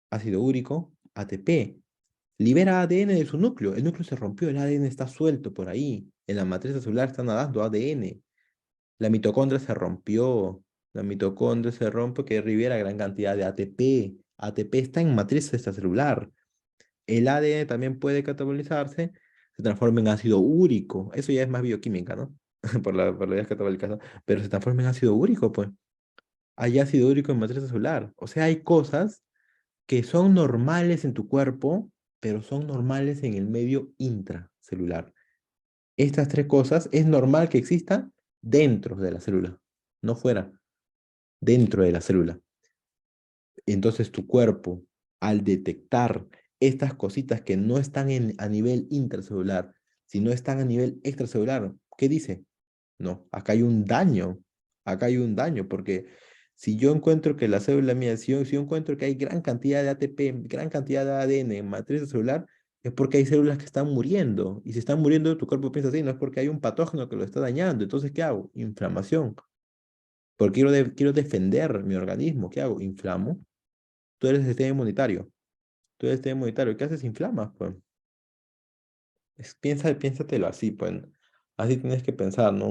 [SPEAKER 2] ácido úrico, ATP. Libera ADN de su núcleo. El núcleo se rompió, el ADN está suelto por ahí. En la matriz celular está nadando ADN. La mitocondria se rompió. La mitocondria se rompe que libera gran cantidad de ATP. ATP está en matriz extracelular. El ADN también puede catabolizarse, se transforma en ácido úrico. Eso ya es más bioquímica, ¿no? Por las vías catabólicas, ¿no? Pero se transforma en ácido úrico, pues. Hay ácido úrico en matriz celular. O sea, hay cosas que son normales en tu cuerpo, pero son normales en el medio intracelular. Estas tres cosas es normal que existan dentro de la célula, no fuera, dentro de la célula. Entonces tu cuerpo, al detectar estas cositas que no están a nivel intracelular, sino están a nivel extracelular, ¿qué dice? No, acá hay un daño, porque si yo encuentro que la célula mía, si yo encuentro que hay gran cantidad de ATP, gran cantidad de ADN en matriz celular, es porque hay células que están muriendo. Y si están muriendo, tu cuerpo piensa así, no es porque hay un patógeno que lo está dañando. Entonces, ¿qué hago? Inflamación. Porque quiero defender mi organismo. ¿Qué hago? Inflamo. Tú eres el sistema inmunitario. Tú eres el sistema inmunitario. ¿Qué haces? Inflamas, pues. Piénsatelo así, pues. Así tienes que pensar, ¿no?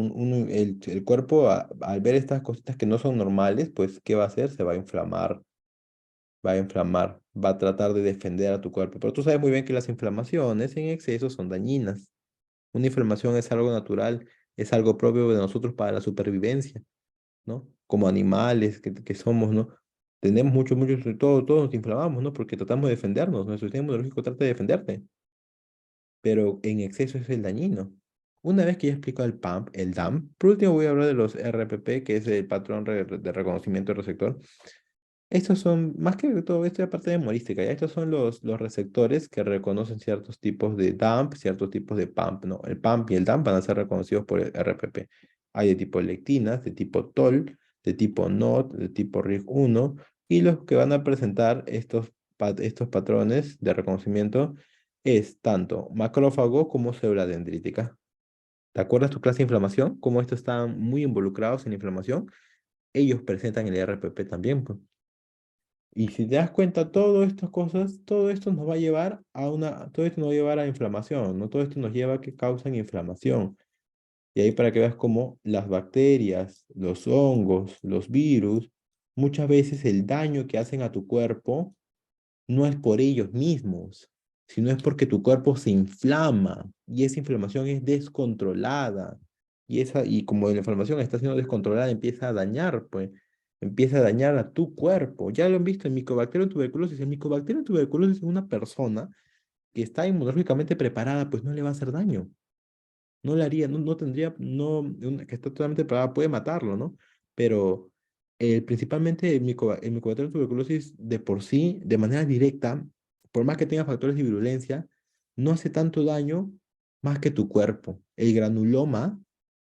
[SPEAKER 2] El cuerpo, al ver estas cositas que no son normales, pues, ¿qué va a hacer? Se va a inflamar, va a tratar de defender a tu cuerpo. Pero tú sabes muy bien que las inflamaciones en exceso son dañinas. Una inflamación es algo natural, es algo propio de nosotros para la supervivencia, ¿no? Como animales que somos, ¿no? Tenemos todos nos inflamamos, ¿no? Porque tratamos de defendernos, nuestro sistema inmunológico trata de defenderte, pero en exceso es el dañino. Una vez que ya explico el PAMP, el DAMP, por último voy a hablar de los RPP, que es el patrón de reconocimiento del receptor. Estos son, más que todo, esto es parte memorística, ¿ya? Estos son los receptores que reconocen ciertos tipos de DAMP, ciertos tipos de PAMP, ¿no? El PAMP y el DAMP van a ser reconocidos por el RPP. Hay de tipo lectinas, de tipo TOL, de tipo NOT, de tipo RIG1, y los que van a presentar estos patrones de reconocimiento es tanto macrófago como célula dendrítica. ¿Te acuerdas tu clase de inflamación? Cómo estos están muy involucrados en la inflamación. Ellos presentan el RPP también, pues. Y si te das cuenta, todas estas cosas, todo esto nos va a llevar todo esto nos va a llevar a inflamación, ¿no? Todo esto nos lleva a que causan inflamación. Y ahí para que veas cómo las bacterias, los hongos, los virus, muchas veces el daño que hacen a tu cuerpo no es por ellos mismos, sino es porque tu cuerpo se inflama y esa inflamación es descontrolada. Y como la inflamación está siendo descontrolada, empieza a dañar, pues, empieza a dañar a tu cuerpo. Ya lo han visto en Mycobacterium tuberculosis. El Mycobacterium tuberculosis es una persona que está inmunológicamente preparada, pues no le va a hacer daño. No le haría, no tendría, que está totalmente preparada, puede matarlo, ¿no? Pero principalmente el Mycobacterium tuberculosis de por sí, de manera directa, por más que tenga factores de virulencia, no hace tanto daño más que tu cuerpo. El granuloma,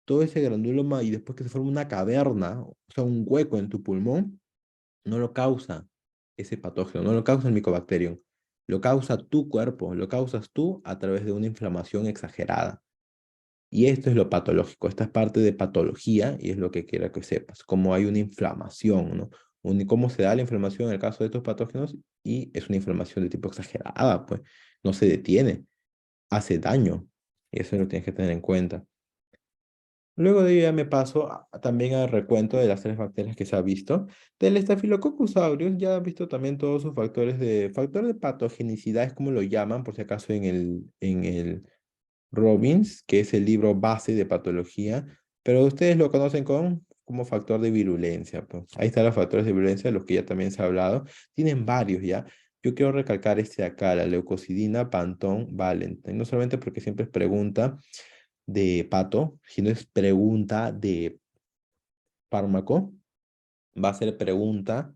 [SPEAKER 2] todo ese granuloma y después que se forma una caverna, o sea, un hueco en tu pulmón, no lo causa ese patógeno, no lo causa el Mycobacterium. Lo causa tu cuerpo, lo causas tú a través de una inflamación exagerada. Y esto es lo patológico, esta es parte de patología y es lo que quiero que sepas, cómo hay una inflamación, ¿no? Cómo se da la inflamación en el caso de estos patógenos y es una inflamación de tipo exagerada, pues no se detiene, hace daño y eso lo tienes que tener en cuenta. Luego de ello ya me paso también al recuento de las tres bacterias que se ha visto. Del Staphylococcus aureus ya he visto también todos sus factor de patogenicidad, es como lo llaman, por si acaso en el Robbins, que es el libro base de patología, pero ustedes lo conocen como factor de virulencia, pues. Ahí están los factores de virulencia, de los que ya también se ha hablado. Tienen varios ya. Yo quiero recalcar este de acá, la leucocidina Pantone Valentine, no solamente porque siempre es pregunta de pato, sino es pregunta de fármaco, va a ser pregunta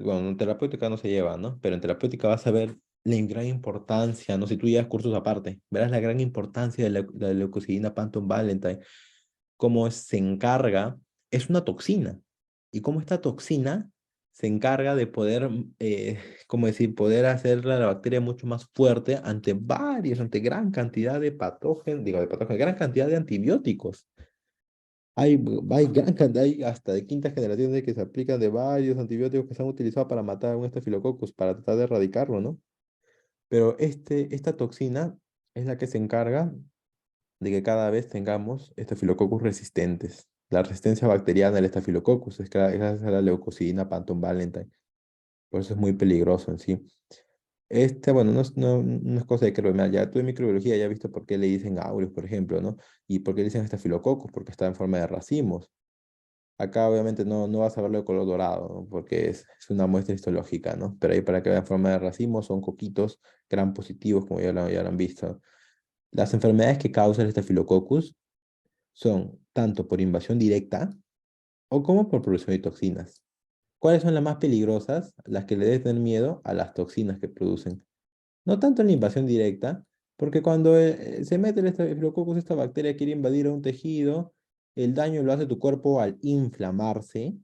[SPEAKER 2] bueno, en terapéutica no se lleva, ¿no? Pero en terapéutica vas a ver la gran importancia, no sé si tú llevas cursos aparte, verás la gran importancia de la leucocidina Pantone Valentine, se encarga, es una toxina, y cómo esta toxina se encarga de poder, ¿cómo decir?, poder hacer la bacteria mucho más fuerte ante gran cantidad de patógenos, digo, de patógenos, gran cantidad de antibióticos. Hay hasta de quinta generación de que se aplican de varios antibióticos que se han utilizado para matar a un estafilococcus, para tratar de erradicarlo, ¿no? Pero esta toxina es la que se encarga de que cada vez tengamos estafilococcus resistentes. La resistencia bacteriana del estafilococcus es gracias a la leucocidina Pantone Valentine. Por eso es muy peligroso en sí. Bueno, no es cosa de creerme. Ya tú en microbiología ya has visto por qué le dicen aureus, por ejemplo, ¿no? Y por qué le dicen estafilococcus, porque está en forma de racimos. Acá obviamente no vas a verlo de color dorado, ¿no? Porque es una muestra histológica, ¿no? Pero ahí para que vean forma de racimo son coquitos gram positivos, como ya lo han visto. Las enfermedades que causa el estafilococcus son tanto por invasión directa o como por producción de toxinas. ¿Cuáles son las más peligrosas? Las que le deben tener miedo a las toxinas que producen. No tanto en la invasión directa, porque cuando se mete el Staphylococcus, esta bacteria quiere invadir a un tejido, el daño lo hace tu cuerpo al inflamarse,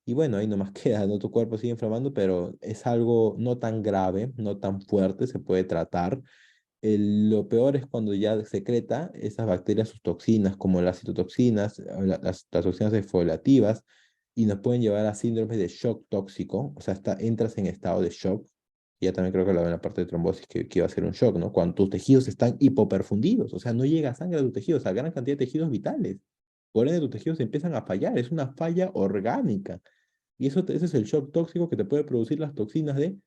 [SPEAKER 2] y bueno, ahí nomás queda, ¿no? Tu cuerpo sigue inflamando, pero es algo no tan grave, no tan fuerte, se puede tratar. Lo peor es cuando ya secreta esas bacterias sus toxinas, como las citotoxinas, las toxinas exfoliativas, y nos pueden llevar a síndromes de shock tóxico, o sea, entras en estado de shock Y ya también creo que lo en la parte de trombosis que iba a ser un shock, ¿no? Cuando tus tejidos están hipoperfundidos, o sea, no llega sangre a tus tejidos, a gran cantidad de tejidos vitales. Por ende, tus tejidos empiezan a fallar, es una falla orgánica. Y ese es el shock tóxico que te puede producir las toxinas de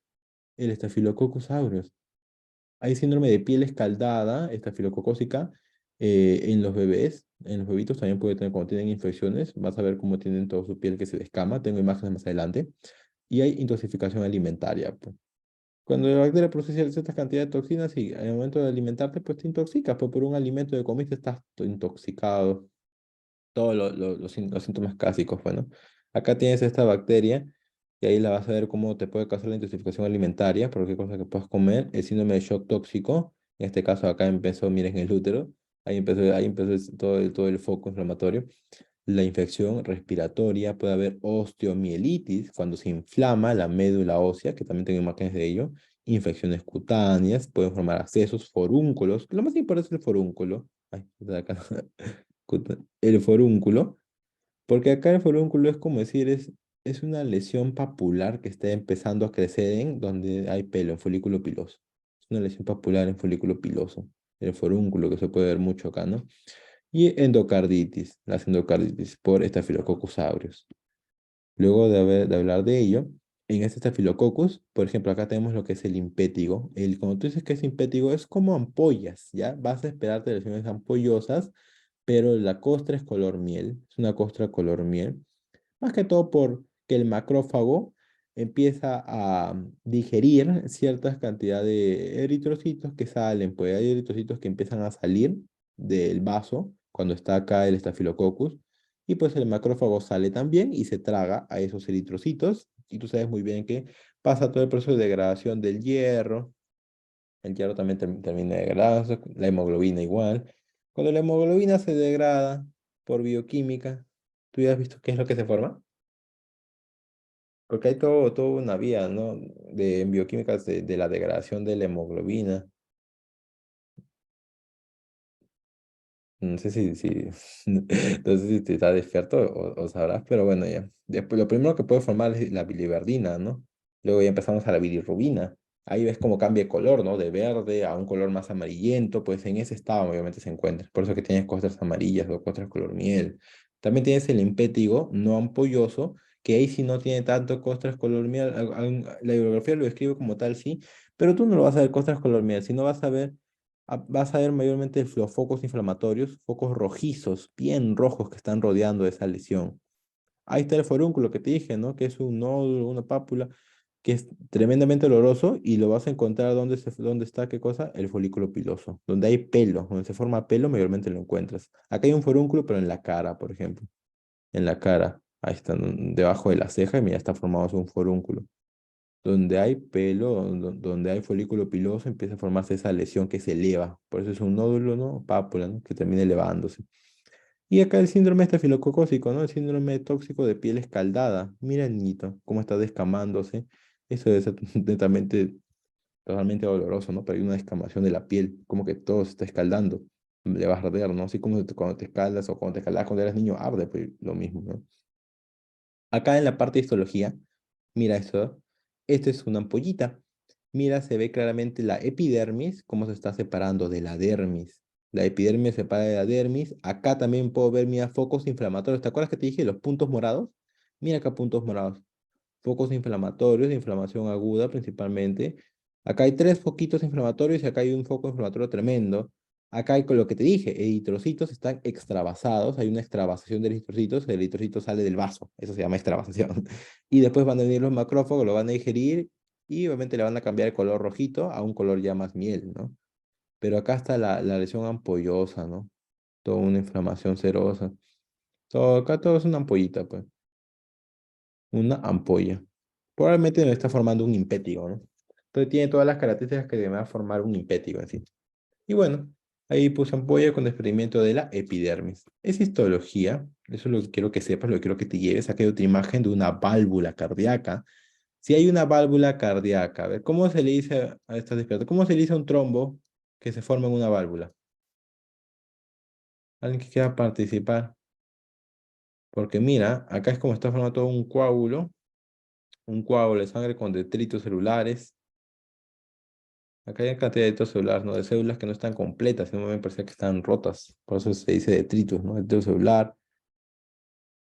[SPEAKER 2] el Staphylococcus aureus. Hay síndrome de piel escaldada, estafilococócica, en los bebés. En los bebitos también puede tener cuando tienen infecciones. Vas a ver cómo tienen toda su piel que se descama. Tengo imágenes más adelante. Y hay intoxicación alimentaria, pues. Cuando la bacteria procesa cierta cantidad de toxinas y al momento de alimentarte, pues te intoxicas, pues por un alimento que comiste estás intoxicado. Todos los síntomas clásicos, bueno. Acá tienes esta bacteria y ahí la vas a ver cómo te puede causar la intoxicación alimentaria, por qué cosa que puedes comer, el síndrome de shock tóxico, en este caso acá empezó, miren, el útero, ahí empezó todo el foco inflamatorio, la infección respiratoria, puede haber osteomielitis, cuando se inflama la médula ósea, que también tengo imágenes de ello, infecciones cutáneas, pueden formar abscesos, forúnculos, lo más importante es el forúnculo, ay, de acá, el forúnculo, porque acá el forúnculo es como decir, es una lesión papular que está empezando a crecer en donde hay pelo, en folículo piloso. Es una lesión papular en folículo piloso, el forúnculo, que se puede ver mucho acá, ¿no? Y endocarditis, las endocarditis por Staphylococcus aureus. Luego de hablar de ello, en este Staphylococcus, por ejemplo, acá tenemos lo que es el impétigo. Cuando tú dices que es impétigo, es como ampollas, ¿ya? Vas a esperarte lesiones ampollosas, pero la costra es color miel, es una costra color miel, más que todo porque el macrófago empieza a digerir ciertas cantidades de eritrocitos que salen, pues hay eritrocitos que empiezan a salir del vaso cuando está acá el estafilococcus, y pues el macrófago sale también y se traga a esos eritrocitos, y tú sabes muy bien que pasa todo el proceso de degradación del hierro, el hierro también termina degradándose, la hemoglobina igual. Cuando la hemoglobina se degrada por bioquímica, ¿tú ya has visto qué es lo que se forma? Porque hay toda una vía, ¿no? En bioquímica de la degradación de la hemoglobina. No sé no sé si te estás despierto o sabrás, pero bueno, ya. Después, lo primero que puede formar es la biliverdina, ¿no? Luego ya empezamos a la bilirrubina. Ahí ves cómo cambia de color, ¿no? De verde a un color más amarillento, pues en ese estado obviamente se encuentra. Por eso que tienes costras amarillas o costras color miel. También tienes el empétigo no ampolloso, que ahí sí no tiene tanto costras color miel. La bibliografía lo describe como tal, sí, pero tú no lo vas a ver costras color miel, sino vas a ver mayormente los focos inflamatorios, focos rojizos, bien rojos que están rodeando esa lesión. Ahí está el forúnculo que te dije, ¿no? Que es un nódulo, una pápula, que es tremendamente oloroso y lo vas a encontrar donde está, ¿qué cosa? El folículo piloso. Donde hay pelo, donde se forma pelo, mayormente lo encuentras. Acá hay un forúnculo, pero en la cara, por ejemplo. En la cara. Ahí está, debajo de la ceja, y mira, está formado un forúnculo. Donde hay pelo, donde hay folículo piloso, empieza a formarse esa lesión que se eleva. Por eso es un nódulo, ¿no? Pápula, ¿no? Que termina elevándose. Y acá el síndrome estafilococócico, ¿no? El síndrome tóxico de piel escaldada. Mira el niñito, cómo está descamándose. Eso es netamente, totalmente doloroso, ¿no? Pero hay una descamación de la piel, como que todo se está escaldando. Le va a arder, ¿no? Así como cuando te escaldas o cuando te escaldas cuando eras niño, arde, pues lo mismo, ¿no? Acá en la parte de histología, mira esto. Esto es una ampollita. Mira, se ve claramente la epidermis, cómo se está separando de la dermis. La epidermis se separa de la dermis. Acá también puedo ver, mira, focos inflamatorios. ¿Te acuerdas que te dije los puntos morados? Mira acá puntos morados. Focos inflamatorios, de inflamación aguda principalmente. Acá hay tres foquitos inflamatorios y acá hay un foco inflamatorio tremendo. Acá hay con lo que te dije, eritrocitos están extravasados, hay una extravasación de eritrocitos, el eritrocito sale del vaso, eso se llama extravasación. Y después van a venir los macrófagos, lo van a digerir y obviamente le van a cambiar el color rojito a un color ya más miel, ¿no? Pero acá está la lesión ampollosa, ¿no? Toda una inflamación serosa. Acá todo es una ampollita, pues. Una ampolla. Probablemente no está formando un impétigo, ¿no? Entonces tiene todas las características que debe formar un impétigo en sí. Y bueno, ahí puse ampolla con experimento de la epidermis. Es histología, eso es lo que quiero que sepas, lo que quiero que te lleves. Aquí hay otra imagen de una válvula cardíaca. Si hay una válvula cardíaca, a ver, ¿cómo se le dice a esta despierta? ¿Cómo se le dice a un trombo que se forma en una válvula? ¿Alguien que quiera participar? Porque mira, acá es como está formando todo un coágulo de sangre con detritos celulares. Acá hay cantidad de detritos celulares, ¿no? De células que no están completas, sino me parece que están rotas. Por eso se dice detritus, ¿no? Detrito celular.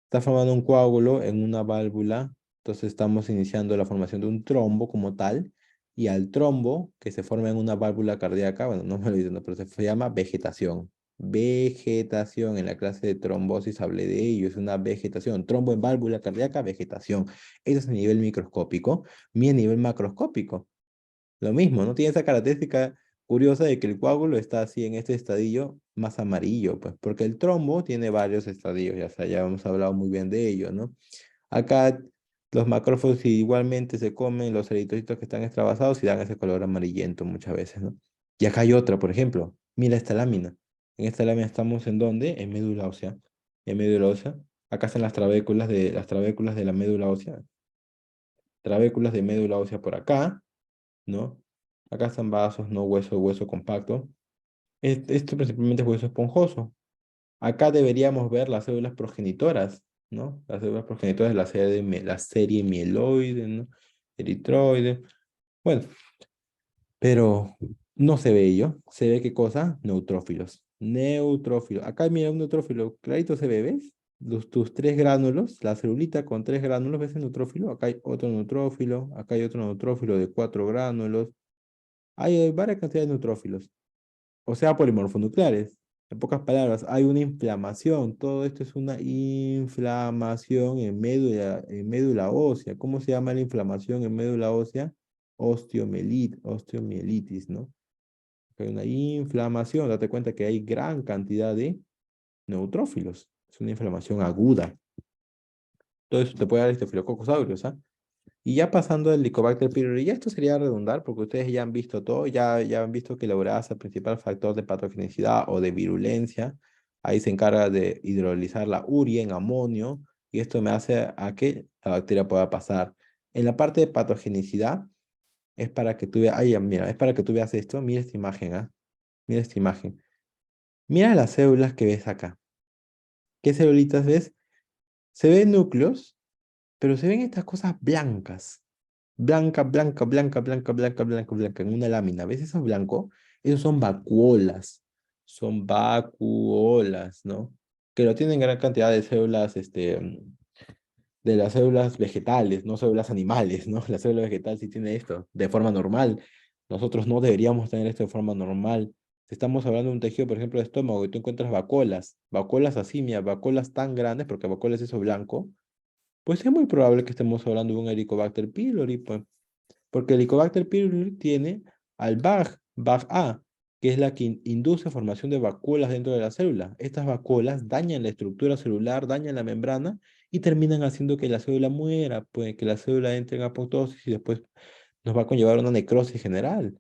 [SPEAKER 2] Está formando un coágulo en una válvula, entonces estamos iniciando la formación de un trombo como tal, y al trombo que se forma en una válvula cardíaca, bueno, no me lo dicen, pero se llama vegetación. Vegetación, en la clase de trombosis hablé de ello, es una vegetación. Trombo en válvula cardíaca, vegetación. Eso es a nivel microscópico, mi a nivel macroscópico. Lo mismo, ¿no? Tiene esa característica curiosa de que el coágulo está así en este estadio más amarillo, pues, porque el trombo tiene varios estadios, ya hemos hablado muy bien de ello, ¿no? Acá los macrófagos igualmente se comen los eritrocitos que están extravasados y dan ese color amarillento muchas veces, ¿no? Y acá hay otra, por ejemplo, mira esta lámina. En esta lámina estamos ¿en dónde? En médula ósea. En médula ósea. Acá están las trabéculas de la médula ósea. Trabéculas de médula ósea por acá, ¿no? Acá están vasos, no hueso, hueso compacto. Esto principalmente es hueso esponjoso. Acá deberíamos ver las células progenitoras, ¿no? Las células progenitoras de la serie mieloide, ¿no? Eritroide. Bueno, pero no se ve ello. ¿Se ve qué cosa? Neutrófilos. Neutrófilos. Acá mira un neutrófilo. Clarito se ve, ¿ves? Tus tres gránulos, la celulita con tres gránulos, ¿ves el neutrófilo? Acá hay otro neutrófilo. Acá hay otro neutrófilo de cuatro gránulos. Hay varias cantidades de neutrófilos, o sea, polimorfonucleares. En pocas palabras, hay una inflamación. Todo esto es una inflamación en médula ósea. ¿Cómo se llama la inflamación en médula ósea? Osteomielitis, ¿no? Hay una inflamación. Date cuenta que hay gran cantidad de neutrófilos. Es una inflamación aguda. Todo eso te puede dar estafilococcus aureus, ¿ah? Y ya pasando al Helicobacter pylori, ya esto sería redundar porque ustedes ya han visto todo, ya han visto que la ureasa es el principal factor de patogenicidad o de virulencia. Ahí se encarga de hidrolizar la urea en amonio y esto me hace a que la bacteria pueda pasar. En la parte de patogenicidad es para que tú veas, ay, mira, es para que tú veas esto. Mira esta imagen, ¿ah? Mira esta imagen. Mira las células que ves acá. ¿Qué celulitas ves? Se ven núcleos, pero se ven estas cosas blancas. Blanca, blanca, blanca, blanca, blanca, blanca, blanca, en una lámina. ¿Ves eso blanco? Esos son vacuolas. Son vacuolas, ¿no? Que lo tienen gran cantidad de células, de las células vegetales, no células animales, ¿no? La célula vegetal sí tiene esto de forma normal. Nosotros no deberíamos tener esto de forma normal. Si estamos hablando de un tejido, por ejemplo, de estómago, y tú encuentras vacuolas así, mira, vacuolas tan grandes, porque vacuolas es eso blanco, pues es muy probable que estemos hablando de un Helicobacter pylori, pues. Porque el Helicobacter pylori tiene al BAG-A, que es la que induce formación de vacuolas dentro de la célula. Estas vacuolas dañan la estructura celular, dañan la membrana y terminan haciendo que la célula muera, pues que la célula entre en apoptosis y después nos va a conllevar una necrosis general.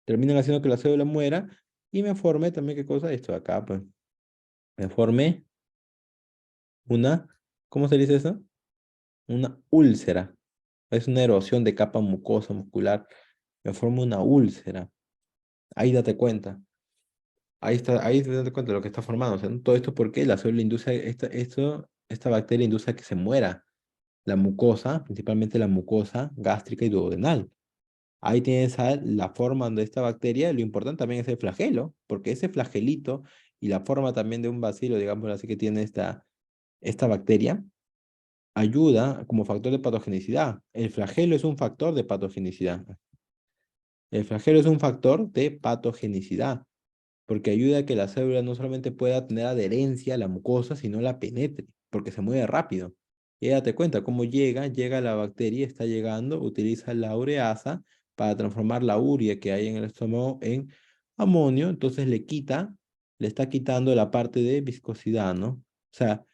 [SPEAKER 2] Terminan haciendo que la célula muera y me forme también, ¿qué cosa? Esto de acá, pues. Me forme una, ¿cómo se dice eso? Una úlcera. Es una erosión de capa mucosa muscular. Me forma una úlcera. Ahí date cuenta. Ahí te das cuenta de lo que está formando. O sea, ¿no? Todo esto porque la célula induce, esta bacteria induce a que se muera la mucosa, principalmente la mucosa gástrica y duodenal. Ahí tienes la forma de esta bacteria. Lo importante también es el flagelo, porque ese flagelito y la forma también de un bacilo, digamos así, que tiene esta bacteria, ayuda como factor de patogenicidad. El flagelo es un factor de patogenicidad. El flagelo es un factor de patogenicidad, porque ayuda a que la célula no solamente pueda tener adherencia a la mucosa, sino la penetre, porque se mueve rápido. Y date cuenta cómo llega la bacteria, está llegando, utiliza la ureasa para transformar la urea que hay en el estómago en amonio, entonces le está quitando la parte de viscosidad, ¿no? O sea,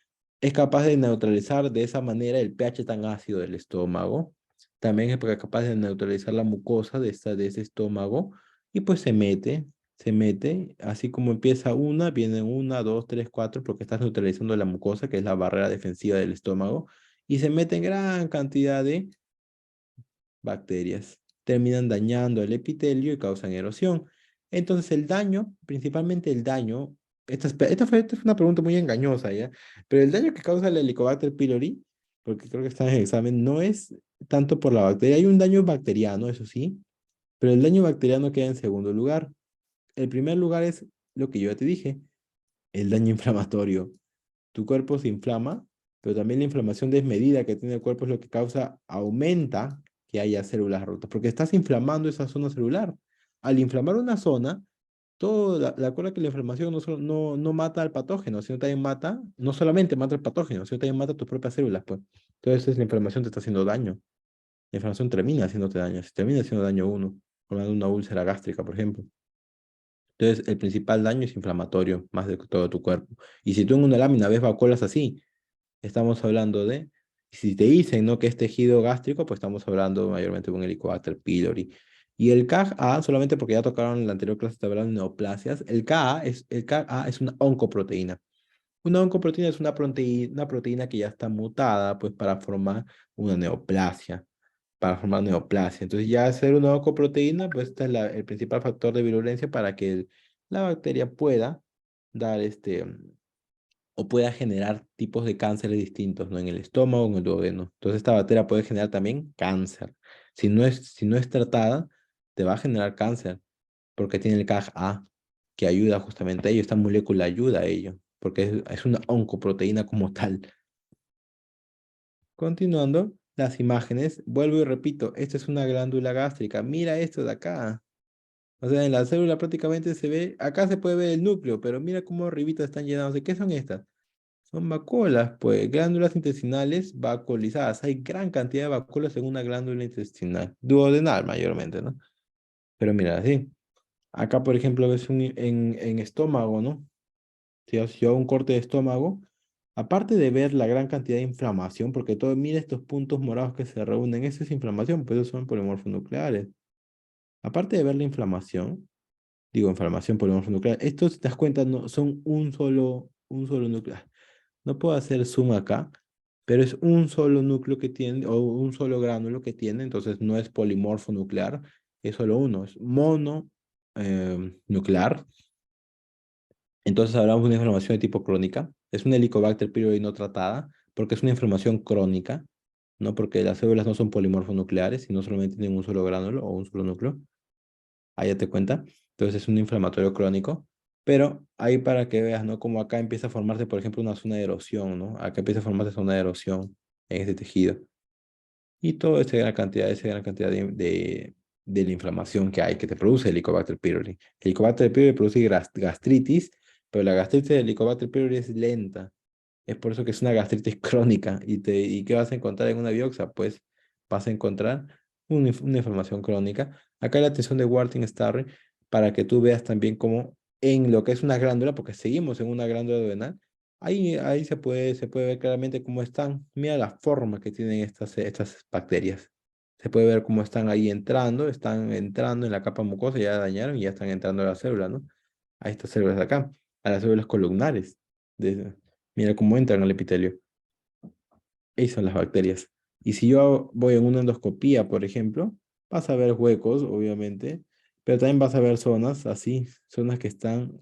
[SPEAKER 2] es capaz de neutralizar de esa manera el pH tan ácido del estómago. También es capaz de neutralizar la mucosa de ese estómago y pues se mete, así como empieza una, vienen una, dos, tres, cuatro, porque estás neutralizando la mucosa, que es la barrera defensiva del estómago, y se mete en gran cantidad de bacterias. Terminan dañando el epitelio y causan erosión. Entonces el daño, principalmente el daño, esta fue una pregunta muy engañosa, ¿ya? Pero el daño que causa el Helicobacter pylori, porque creo que está en el examen, no es tanto por la bacteria, hay un daño bacteriano, eso sí, Pero el daño bacteriano queda en segundo lugar. El primer lugar es lo que yo ya te dije, el daño inflamatorio. Tu cuerpo se inflama, pero también la inflamación desmedida que tiene el cuerpo es lo que aumenta que haya células rotas, porque estás inflamando esa zona celular. Al inflamar una zona, la cosa que la inflamación no mata al patógeno, sino también mata, no solamente mata al patógeno, sino también mata tus propias células, pues. Entonces la inflamación te está haciendo daño. La inflamación termina haciéndote daño, se termina haciendo daño a uno, formando una úlcera gástrica, por ejemplo. Entonces, el principal daño es inflamatorio, más de todo tu cuerpo. Y si tú en una lámina ves vacuolas así, estamos hablando de, si te dicen, ¿no?, que es tejido gástrico, pues estamos hablando mayormente de un Helicobacter pylori. Y el CAG-A, solamente porque ya tocaron en la anterior clase, te hablaron de neoplasias, el CAG-A es una oncoproteína. Una oncoproteína es una proteína que ya está mutada, pues, para formar una neoplasia, para formar neoplasia. Entonces, ya ser una oncoproteína, pues, este es el principal factor de virulencia para que la bacteria pueda dar o pueda generar tipos de cánceres distintos, ¿no? En el estómago, en el duodeno. Entonces, esta bacteria puede generar también cáncer. Si no es tratada, te va a generar cáncer, porque tiene el CAG-A, que ayuda justamente a ello. Esta molécula ayuda a ello, porque es una oncoproteína como tal. Continuando, las imágenes, vuelvo y repito, esta es una glándula gástrica. Mira esto de acá. O sea, en la célula prácticamente se ve, acá se puede ver el núcleo, pero mira cómo arribita están llenados. ¿De qué son estas? Son vacuolas, pues, glándulas intestinales vacuolizadas. Hay gran cantidad de vacuolas en una glándula intestinal, duodenal mayormente, ¿no? Pero mira, así. Acá, por ejemplo, ves en estómago, ¿no? Si hago un corte de estómago, aparte de ver la gran cantidad de inflamación, porque todo, mira estos puntos morados que se reúnen, eso es inflamación, pues esos son polimorfonucleares. Aparte de ver la inflamación, digo, inflamación polimorfonuclear, estos, si te das cuenta, no, son un solo núcleo. No puedo hacer zoom acá, pero es un solo núcleo que tiene, o un solo gránulo que tiene, entonces no es polimorfo nuclear, es solo uno, es mono nuclear. Entonces hablamos de una inflamación de tipo crónica. Es una Helicobacter pylori no tratada, porque es una inflamación crónica, no porque las células no son polimorfonucleares, sino solamente tienen un solo gránulo o un solo núcleo. Ahí ya te cuenta. Entonces es un inflamatorio crónico. Pero ahí para que veas, ¿no? Como acá empieza a formarse, por ejemplo, una zona de erosión, ¿no? Acá empieza a formarse zona de erosión en este tejido. Y toda esa gran cantidad de la inflamación que hay, que te produce el Helicobacter pylori. El Helicobacter pylori produce gastritis, pero la gastritis del Helicobacter pylori es lenta. Es por eso que es una gastritis crónica. ¿Y qué vas a encontrar en una biopsia? Pues vas a encontrar una inflamación crónica. Acá la atención de Warting-Starry para que tú veas también cómo en lo que es una glándula, porque seguimos en una glándula duodenal, ahí se puede ver claramente cómo están. Mira la forma que tienen estas bacterias. Se puede ver cómo están entrando en la capa mucosa, ya dañaron y ya están entrando a la célula, ¿no? A estas células de acá, a las células columnares. Mira cómo entran al epitelio. Esas son las bacterias. Y si yo voy en una endoscopía, por ejemplo, vas a ver huecos, obviamente, pero también vas a ver zonas así, zonas que están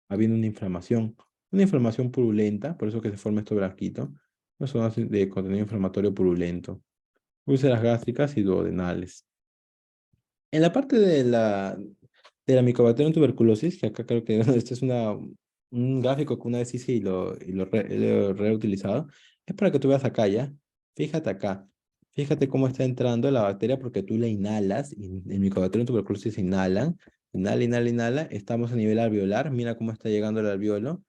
[SPEAKER 2] habiendo una inflamación purulenta, por eso que se forma esto blanquito, unas zonas de contenido inflamatorio purulento, úlceras gástricas y duodenales. En la parte de la Mycobacterium tuberculosis, que acá creo que este es un gráfico que una vez hice y lo he reutilizado, es para que tú veas acá ya. Fíjate acá. Fíjate cómo está entrando la bacteria porque tú la inhalas. Y en Mycobacterium tuberculosis se inhalan. Inhala, inhala, inhala. Estamos a nivel alveolar. Mira cómo está llegando el alveolo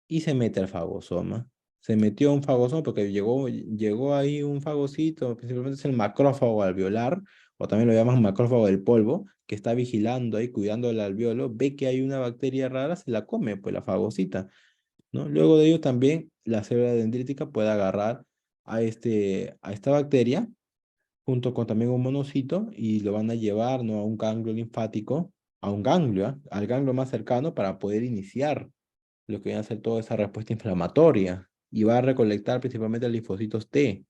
[SPEAKER 2] y se mete al fagosoma. Se metió un fagosoma porque llegó ahí un fagocito, principalmente es el macrófago alveolar, o también lo llaman macrófago del polvo, que está vigilando ahí, cuidando el alveolo, ve que hay una bacteria rara, se la come, pues la fagocita, ¿no? Luego de ello también la célula dendrítica puede agarrar a esta bacteria, junto con también un monocito, y lo van a llevar, ¿no?, a un ganglio linfático, a un ganglio, ¿ah?, al ganglio más cercano para poder iniciar lo que viene a hacer toda esa respuesta inflamatoria y va a recolectar principalmente linfocitos T.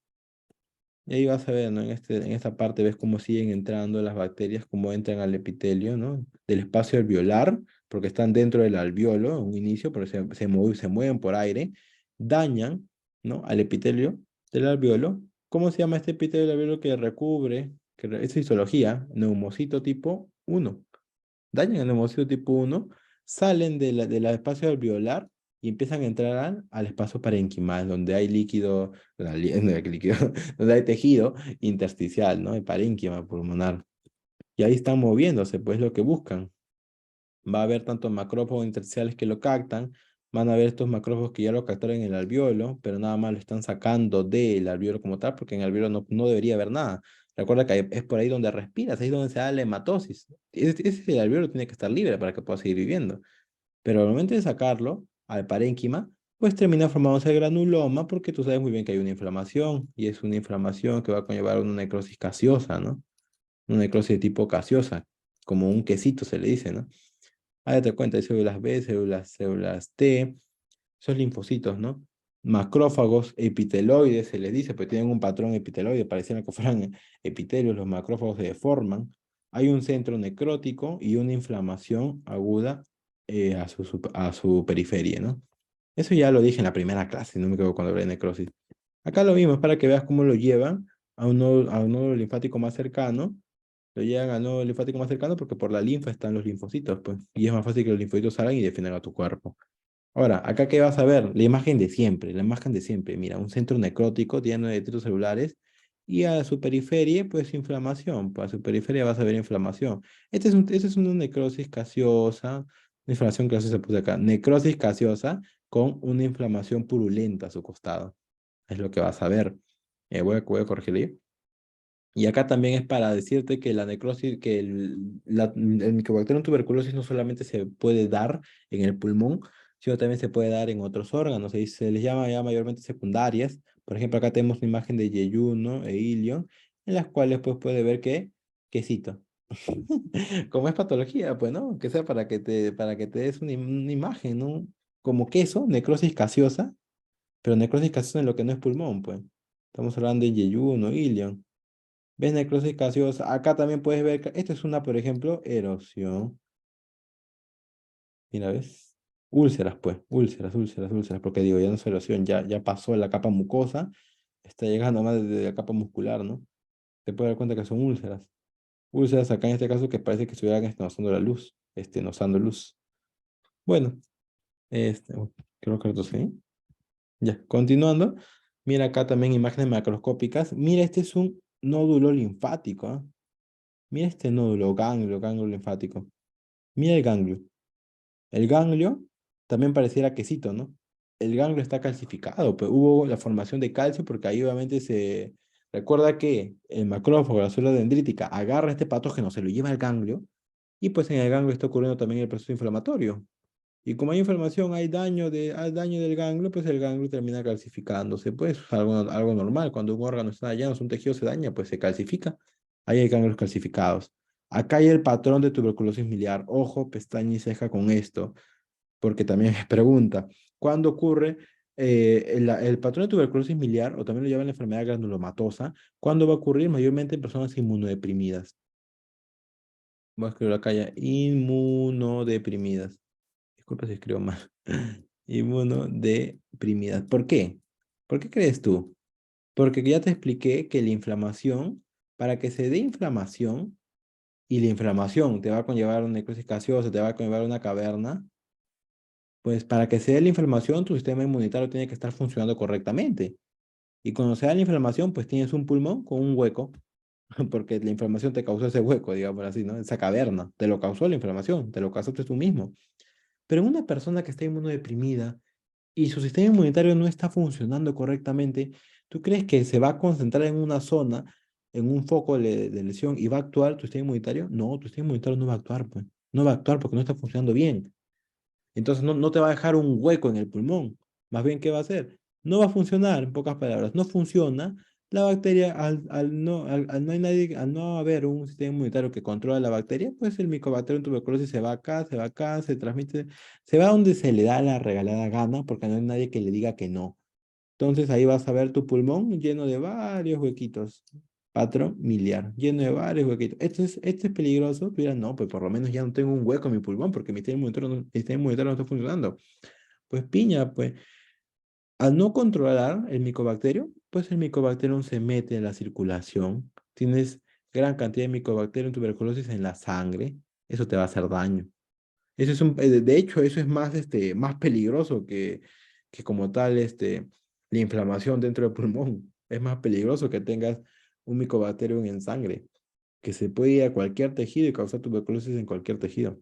[SPEAKER 2] Y ahí vas a ver, ¿no? En esta parte ves cómo siguen entrando las bacterias, cómo entran al epitelio, ¿no? Del espacio alveolar, porque están dentro del alveolo en un inicio, pero se mueven por aire, dañan, ¿no?, al epitelio del alveolo. ¿Cómo se llama este epitelio del alveolo que recubre? Es histología, neumocito tipo 1. Dañan el hemocito tipo 1, salen del espacio alveolar y empiezan a entrar al espacio parenquimal, donde hay líquido, no hay líquido, donde hay tejido intersticial, ¿no? El parénquima pulmonar. Y ahí están moviéndose, pues lo que buscan. Va a haber tanto macrófagos intersticiales que lo captan, van a haber estos macrófagos que ya lo captaron en el alveolo, pero nada más lo están sacando del alveolo como tal, porque en el alveolo no debería haber nada. Recuerda que es por ahí donde respiras, ahí es donde se da la hematosis. Ese alveolo tiene que estar libre para que pueda seguir viviendo. Pero al momento de sacarlo al parénquima, pues termina formándose el granuloma, porque tú sabes muy bien que hay una inflamación, y es una inflamación que va a conllevar una necrosis gaseosa, ¿no? Una necrosis de tipo gaseosa, como un quesito se le dice, ¿no? Ahí te cuenta, hay células B, células T, esos linfocitos, ¿no? Macrófagos epiteloides se les dice, pues tienen un patrón epiteloide, parecían que fueran epitelios, los macrófagos se deforman. Hay un centro necrótico y una inflamación aguda a su periferia, ¿no? Eso ya lo dije en la primera clase, no me equivoco cuando hablé de necrosis. Acá lo mismo, es para que veas cómo lo llevan a un nodo linfático más cercano, lo llegan al nodo linfático más cercano porque por la linfa están los linfocitos, pues, y es más fácil que los linfocitos salgan y defiendan a tu cuerpo. Ahora, acá qué vas a ver, la imagen de siempre, la imagen de siempre. Mira, un centro necrótico lleno de detritos celulares y a su periferia, pues inflamación. Pues a su periferia vas a ver inflamación. Este es una necrosis gaseosa, una inflamación gaseosa se puse acá, necrosis gaseosa con una inflamación purulenta a su costado. Es lo que vas a ver. Voy a corregirle. Y acá también es para decirte que la necrosis, que el Mycobacterium tuberculosis no solamente se puede dar en el pulmón, sino también se puede dar en otros órganos. Y se les llama ya mayormente secundarias. Por ejemplo, acá tenemos una imagen de yeyuno e ilion, en las cuales pues puede ver que, quesito. Como es patología, pues, ¿no? Que sea para que te des una imagen, ¿no? Como queso, necrosis gaseosa, pero necrosis gaseosa en lo que no es pulmón, pues. Estamos hablando de yeyuno, ilion. ¿Ves necrosis gaseosa? Acá también puedes ver, esta es una, por ejemplo, erosión. Mira, ¿ves? Úlceras, pues, úlceras, porque digo, ya no es erosión, ya pasó la capa mucosa, está llegando más desde la capa muscular, ¿no? Te puedes dar cuenta que son úlceras. Úlceras acá en este caso que parece que estuvieran usando la luz, usando luz. Bueno, creo que esto sí. Ya, continuando. Mira acá también imágenes macroscópicas. Mira, este es un nódulo linfático, ¿ah? Mira este nódulo, ganglio linfático. Mira el ganglio. El ganglio también pareciera quesito, ¿no? El ganglio está calcificado, pero hubo la formación de calcio porque ahí obviamente se... Recuerda que el macrófago, la célula dendrítica, agarra este patógeno, se lo lleva al ganglio, y pues en el ganglio está ocurriendo también el proceso inflamatorio. Y como hay inflamación, hay daño del ganglio, pues el ganglio termina calcificándose. Pues algo normal, cuando un órgano está dañado, un tejido se daña, pues se calcifica. Ahí hay ganglios calcificados. Acá hay el patrón de tuberculosis miliar. Ojo, pestaña y ceja con esto, porque también es pregunta. ¿Cuándo ocurre el patrón de tuberculosis miliar, o también lo llaman la enfermedad granulomatosa? ¿Cuándo va a ocurrir? Mayormente en personas inmunodeprimidas. Voy a escribirlo acá ya. Inmunodeprimidas. Disculpa si escribo mal. Inmunodeprimidas. ¿Por qué? ¿Por qué crees tú? Porque ya te expliqué que la inflamación, para que se dé inflamación, y la inflamación te va a conllevar una necrosis gaseosa, te va a conllevar una caverna, pues para que se dé la inflamación, tu sistema inmunitario tiene que estar funcionando correctamente. Y cuando se da la inflamación, pues tienes un pulmón con un hueco, porque la inflamación te causó ese hueco, digamos así, ¿no? Esa caverna, te lo causó la inflamación, te lo causaste tú mismo. Pero en una persona que está inmunodeprimida y su sistema inmunitario no está funcionando correctamente, ¿tú crees que se va a concentrar en una zona, en un foco de lesión y va a actuar tu sistema inmunitario? No, tu sistema inmunitario no va a actuar, pues. No va a actuar porque no está funcionando bien. Entonces no te va a dejar un hueco en el pulmón. Más bien, ¿qué va a hacer? No va a funcionar, en pocas palabras. No funciona. La bacteria, al no hay nadie, al no haber un sistema inmunitario que controla la bacteria, pues el Mycobacterium tuberculosis se va acá, se transmite, se va donde se le da la regalada gana, porque no hay nadie que le diga que no. Entonces ahí vas a ver tu pulmón lleno de varios huequitos. Patrón miliar, lleno de varios huequitos. Esto es peligroso. Tú dirás, no, pues por lo menos ya no tengo un hueco en mi pulmón porque mi sistema inmunitario no está funcionando. Pues piña, pues al no controlar el micobacterio, pues el micobacterium se mete en la circulación. Tienes gran cantidad de Mycobacterium tuberculosis en la sangre, eso te va a hacer daño. Eso es de hecho, eso es más, más peligroso que como tal la inflamación dentro del pulmón. Es más peligroso que tengas un Mycobacterium en sangre, que se puede ir a cualquier tejido y causar tuberculosis en cualquier tejido.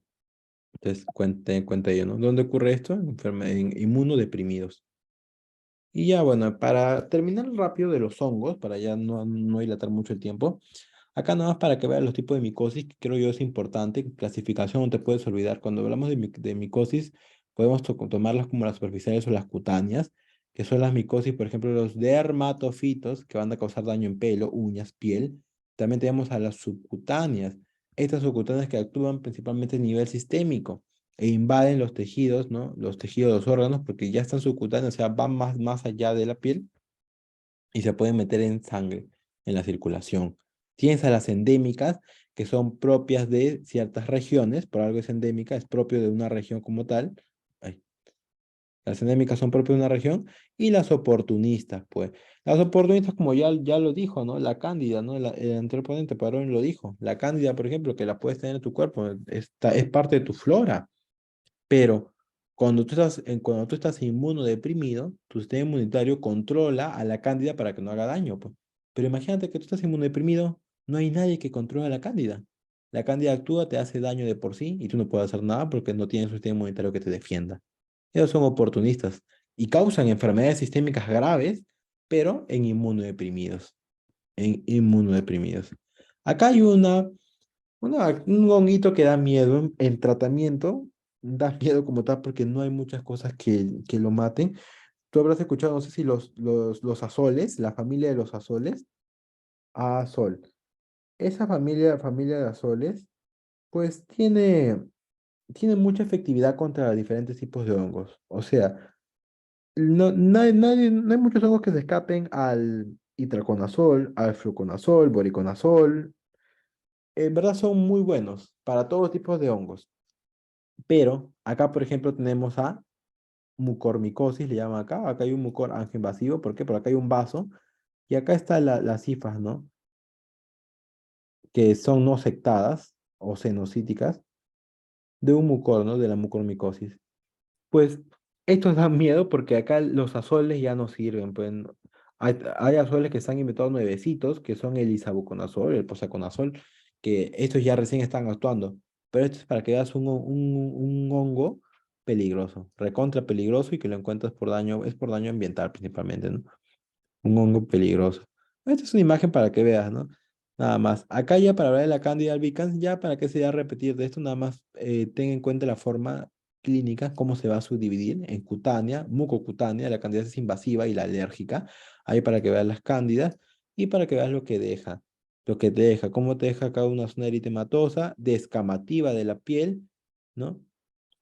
[SPEAKER 2] Entonces, ten en cuenta ello, ¿no? ¿Dónde ocurre esto? En inmunodeprimidos. Y ya, bueno, para terminar rápido de los hongos, para ya no dilatar mucho el tiempo, acá nada más para que veas los tipos de micosis, que creo yo es importante, clasificación no te puedes olvidar. Cuando hablamos de micosis, podemos tomarlas como las superficiales o las cutáneas, que son las micosis, por ejemplo, los dermatofitos, que van a causar daño en pelo, uñas, piel. También tenemos a las subcutáneas. Estas subcutáneas que actúan principalmente a nivel sistémico e invaden los tejidos, ¿no? Los tejidos, los órganos, porque ya están subcutáneos, o sea, van más allá de la piel y se pueden meter en sangre, en la circulación. Tienes a las endémicas, que son propias de ciertas regiones, por algo es endémica, es propio de una región como tal. Ay, las endémicas son propias de una región, y las oportunistas, pues. Las oportunistas, como ya lo dijo, ¿no? La cándida, ¿no? El anterior ponente, Padrón, lo dijo. La cándida, por ejemplo, que la puedes tener en tu cuerpo, es parte de tu flora. Pero cuando tú estás inmunodeprimido, tu sistema inmunitario controla a la cándida para que no haga daño, pues. Pero imagínate que tú estás inmunodeprimido, no hay nadie que controle a la cándida. La cándida actúa, te hace daño de por sí y tú no puedes hacer nada porque no tienes un sistema inmunitario que te defienda. Ellos son oportunistas y causan enfermedades sistémicas graves, pero en inmunodeprimidos. En inmunodeprimidos. Acá hay un honguito que da miedo en tratamiento, da miedo como tal porque no hay muchas cosas que lo maten. Tú habrás escuchado, no sé si los azoles, la familia de los azoles, azol. Esa familia de azoles, pues tiene mucha efectividad contra diferentes tipos de hongos. O sea, no hay muchos hongos que se escapen al itraconazol, al fluconazol, boriconazol. En verdad son muy buenos para todos tipos de hongos. Pero acá, por ejemplo, tenemos a mucormicosis, le llaman acá. Acá hay un mucor angioinvasivo. ¿Por qué? Porque acá hay un vaso. Y acá están las hifas, ¿no? Que son no sectadas o cenocíticas de un mucor, ¿no? De la mucormicosis. Pues estos dan miedo porque acá los azoles ya no sirven. Pues, hay azoles que están inventados nuevecitos, que son el isavuconazol, el posaconazol, que estos ya recién están actuando. Pero esto es para que veas un hongo peligroso, recontra peligroso y que lo encuentras por daño, es por daño ambiental principalmente, ¿no? Un hongo peligroso. Esta es una imagen para que veas, ¿no? Nada más. Acá ya para hablar de la Candida albicans, ya para que se vaya a repetir de esto, nada más ten en cuenta la forma clínica, cómo se va a subdividir en cutánea, mucocutánea, la candidiasis invasiva y la alérgica. Ahí para que veas las cándidas y para que veas lo que deja. Lo que te deja, cómo te deja acá una zona eritematosa, descamativa de la piel, ¿no?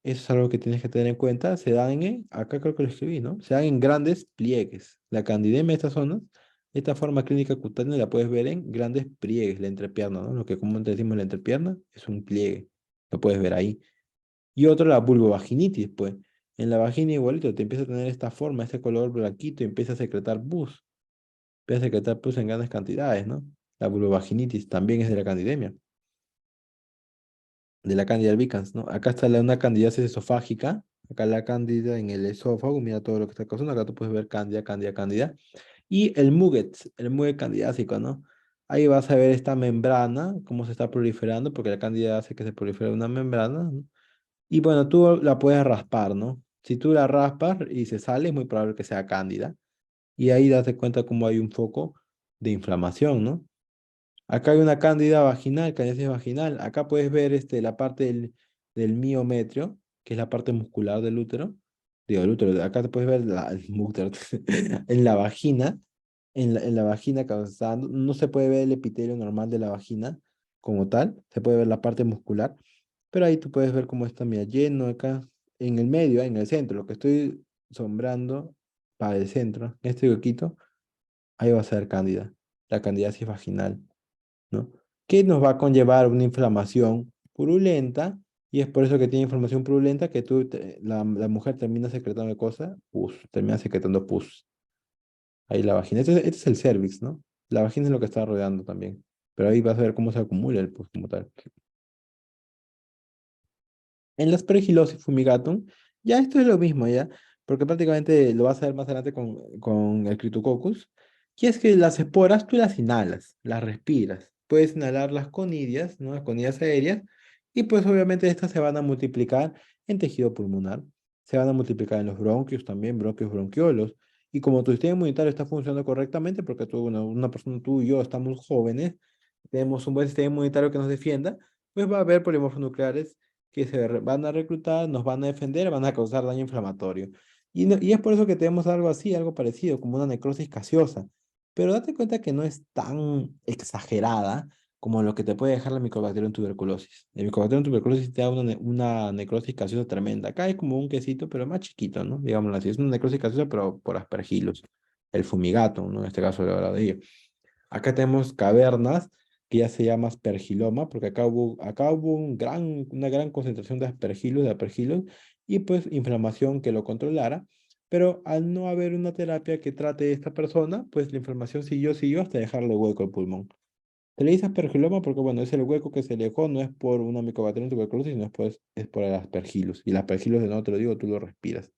[SPEAKER 2] Eso es algo que tienes que tener en cuenta. Se dan acá creo que lo escribí, ¿no? Se dan en grandes pliegues. La candidemia de estas zonas, esta forma clínica cutánea la puedes ver en grandes pliegues, la entrepierna, ¿no? Lo que comúnmente decimos la entrepierna es un pliegue. Lo puedes ver ahí. Y otro, la vulvovaginitis, pues. En la vagina igualito, te empieza a tener esta forma, este color blanquito y empieza a secretar pus. Empieza a secretar pus en grandes cantidades, ¿no? La vulvovaginitis también es de la candidemia, de la Candida albicans, ¿no? Acá está una candidiasis esofágica, acá la cándida en el esófago, mira todo lo que está causando, acá tú puedes ver cándida, cándida, cándida. Y el muget candidiásico, ¿no? Ahí vas a ver esta membrana, cómo se está proliferando, porque la cándida hace que se prolifere una membrana, ¿no? Y bueno, tú la puedes raspar, ¿no? Si tú la raspas y se sale, es muy probable que sea cándida. Y ahí date cuenta cómo hay un foco de inflamación, ¿no? Acá hay una cándida vaginal, candidiasis vaginal. Acá puedes ver la parte del miometrio, que es la parte muscular del útero. Digo, el útero, acá te puedes ver el útero, en la vagina. En la vagina, cuando se está dando, no se puede ver el epitelio normal de la vagina como tal. Se puede ver la parte muscular. Pero ahí tú puedes ver cómo está mira, lleno acá, en el medio, en el centro. Lo que estoy sombrando para el centro, este huequito, ahí va a ser cándida, la candidiasis vaginal, ¿no? Que nos va a conllevar una inflamación purulenta, y es por eso que tiene inflamación purulenta que la mujer termina secretando cosas, pus, termina secretando pus. Ahí la vagina. Este es el cervix, ¿no? La vagina es lo que está rodeando también. pero ahí vas a ver cómo se acumula el pus como tal. En la Aspergillosis fumigatum, ya esto es lo mismo, ya, porque prácticamente lo vas a ver más adelante con el Cryptococcus, y es que las esporas tú las inhalas, las respiras. Puedes inhalar las conidias, ¿no? Las conidias aéreas, y pues obviamente estas se van a multiplicar en tejido pulmonar, se van a multiplicar en los bronquios también, bronquios bronquiolos, y como tu sistema inmunitario está funcionando correctamente, porque tú, una persona, tú y yo estamos jóvenes, tenemos un buen sistema inmunitario que nos defienda, pues va a haber polimorfos nucleares que van a reclutar, nos van a defender, van a causar daño inflamatorio. Y es por eso que tenemos algo así, algo parecido, como una necrosis gaseosa. Pero date cuenta que no es tan exagerada como lo que te puede dejar la Mycobacterium tuberculosis. El Mycobacterium tuberculosis te da una necrosis gaseosa tremenda. Acá es como un quesito, pero más chiquito, ¿no? Digámoslo así. Es una necrosis gaseosa, pero por Aspergillus. El fumigato, ¿no? En este caso, la verdad de ello. Acá tenemos cavernas que ya se llama aspergiloma, porque acá hubo una gran concentración de aspergillus, y pues inflamación que lo controlara, pero al no haber una terapia que trate a esta persona, pues la inflamación siguió hasta dejarle hueco al pulmón. Se le dice aspergiloma porque, bueno, es el hueco que se le dejó, no es por una Mycobacterium tuberculosis, sino es por el aspergillus. Y el aspergillus, de nuevo te lo digo, tú lo respiras.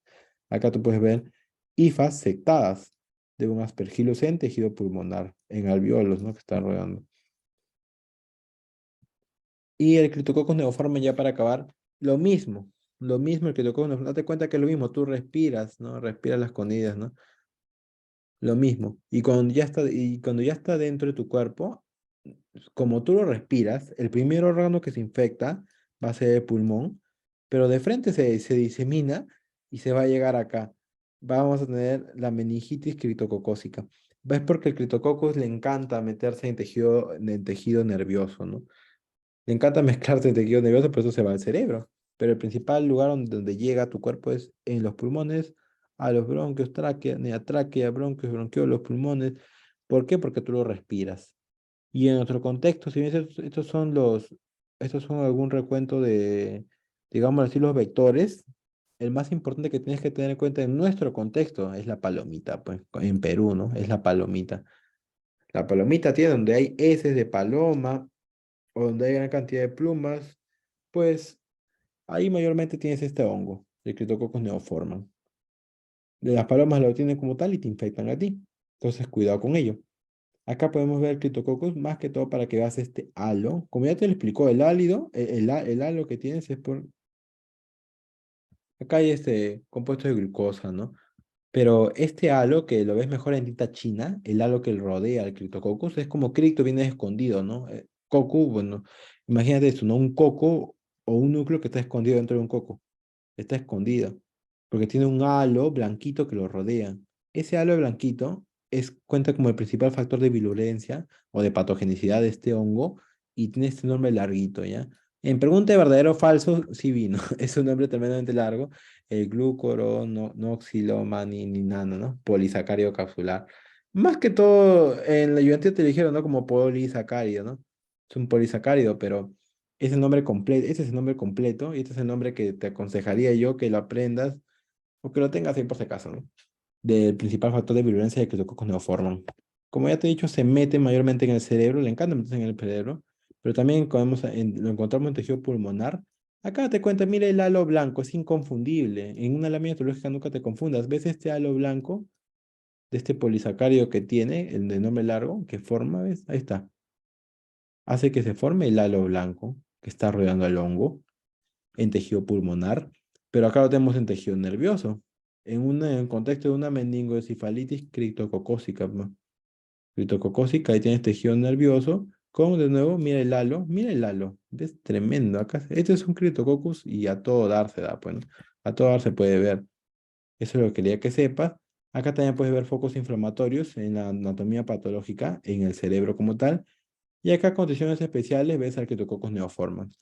[SPEAKER 2] Acá tú puedes ver hifas sectadas de un aspergillus en tejido pulmonar, en alveolos, ¿no? Que están rodeando. Y el Cryptococcus neoforme, ya para acabar, lo mismo el Cryptococcus neoforme, date cuenta que es lo mismo, tú respiras, ¿no? Respiras las conidas, ¿no? Lo mismo. Y cuando ya está dentro de tu cuerpo, como tú lo respiras, el primer órgano que se infecta va a ser el pulmón, pero de frente se disemina y se va a llegar acá. Vamos a tener la meningitis criptococócica. Es porque el criptococcus le encanta meterse en tejido nervioso, ¿no? Le encanta mezclarse en tejido nervioso, por eso se va al cerebro. Pero el principal lugar donde llega a tu cuerpo es en los pulmones, a los bronquios, tráquea, neatráquea, bronquios, bronquiolos, pulmones. ¿Por qué? Porque tú lo respiras. Y en otro contexto, si bien estos son algún recuento de, digamos así, los vectores, el más importante que tienes que tener en cuenta en nuestro contexto es la palomita, pues, en Perú, ¿no? Es la palomita. La palomita tiene donde hay heces de paloma o donde hay gran cantidad de plumas, pues ahí mayormente tienes este hongo, el Cryptococcus neoformans. De las palomas lo tienen como tal y te infectan a ti. Entonces, cuidado con ello. Acá podemos ver el Cryptococcus más que todo para que veas este halo. Como ya te lo explicó, el álido, el halo que tienes es por... Acá hay este compuesto de glucosa, ¿no? Pero este halo, que lo ves mejor en tinta china, el halo que rodea al Cryptococcus, es como cripto viene escondido, ¿no? Coco, bueno, imagínate esto, ¿no? Un coco o un núcleo que está escondido dentro de un coco. Está escondido, porque tiene un halo blanquito que lo rodea. Ese halo blanquito cuenta como el principal factor de virulencia o de patogenicidad de este hongo y tiene este nombre larguito, ¿ya? En pregunta de verdadero o falso, sí vino. Es un nombre tremendamente largo. El glucoro, no, noxiloma, ni nano, ¿no? Polisacárido capsular. Más que todo, en la ayudantía te dijeron, ¿no? Como polisacárido, ¿no? Es un polisacárido, pero es el nombre completo, ese es el nombre completo y este es el nombre que te aconsejaría yo que lo aprendas o que lo tengas ahí por si acaso, ¿no? Del principal factor de virulencia de que los cocos neoforman. Como ya te he dicho, se mete mayormente en el cerebro, le encanta meterse en el cerebro, pero también lo encontramos en tejido pulmonar. Acá te cuenta, mira el halo blanco, es inconfundible. En una lámina histológica nunca te confundas. ¿Ves este halo blanco de este polisacárido que tiene, el de nombre largo, que forma? ¿Ves? Ahí está. Hace que se forme el halo blanco que está rodeando al hongo en tejido pulmonar, pero acá lo tenemos en tejido nervioso, en el contexto de una meningoencefalitis criptococócica, ¿no? Criptococócica, ahí tienes tejido nervioso, con de nuevo, mira el halo, es tremendo, acá, este es un criptococcus y a todo dar se da, pues, ¿no? A todo dar se puede ver, eso es lo que quería que sepas. Acá también puedes ver focos inflamatorios en la anatomía patológica, en el cerebro como tal, y acá condiciones especiales ves al Cryptococcus neoformans.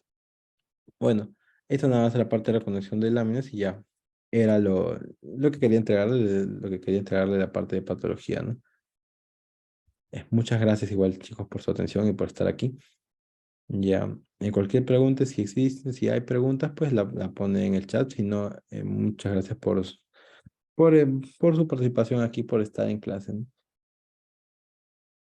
[SPEAKER 2] Bueno, esto nada más era la parte de la conexión de láminas y ya era lo que quería entregarle, lo que quería entregarle de la parte de patología, ¿no? Muchas gracias igual, chicos, por su atención y por estar aquí. Ya, cualquier pregunta, si existe, si hay preguntas, pues la pone en el chat. Si no, muchas gracias por su participación aquí, por estar en clase, ¿no?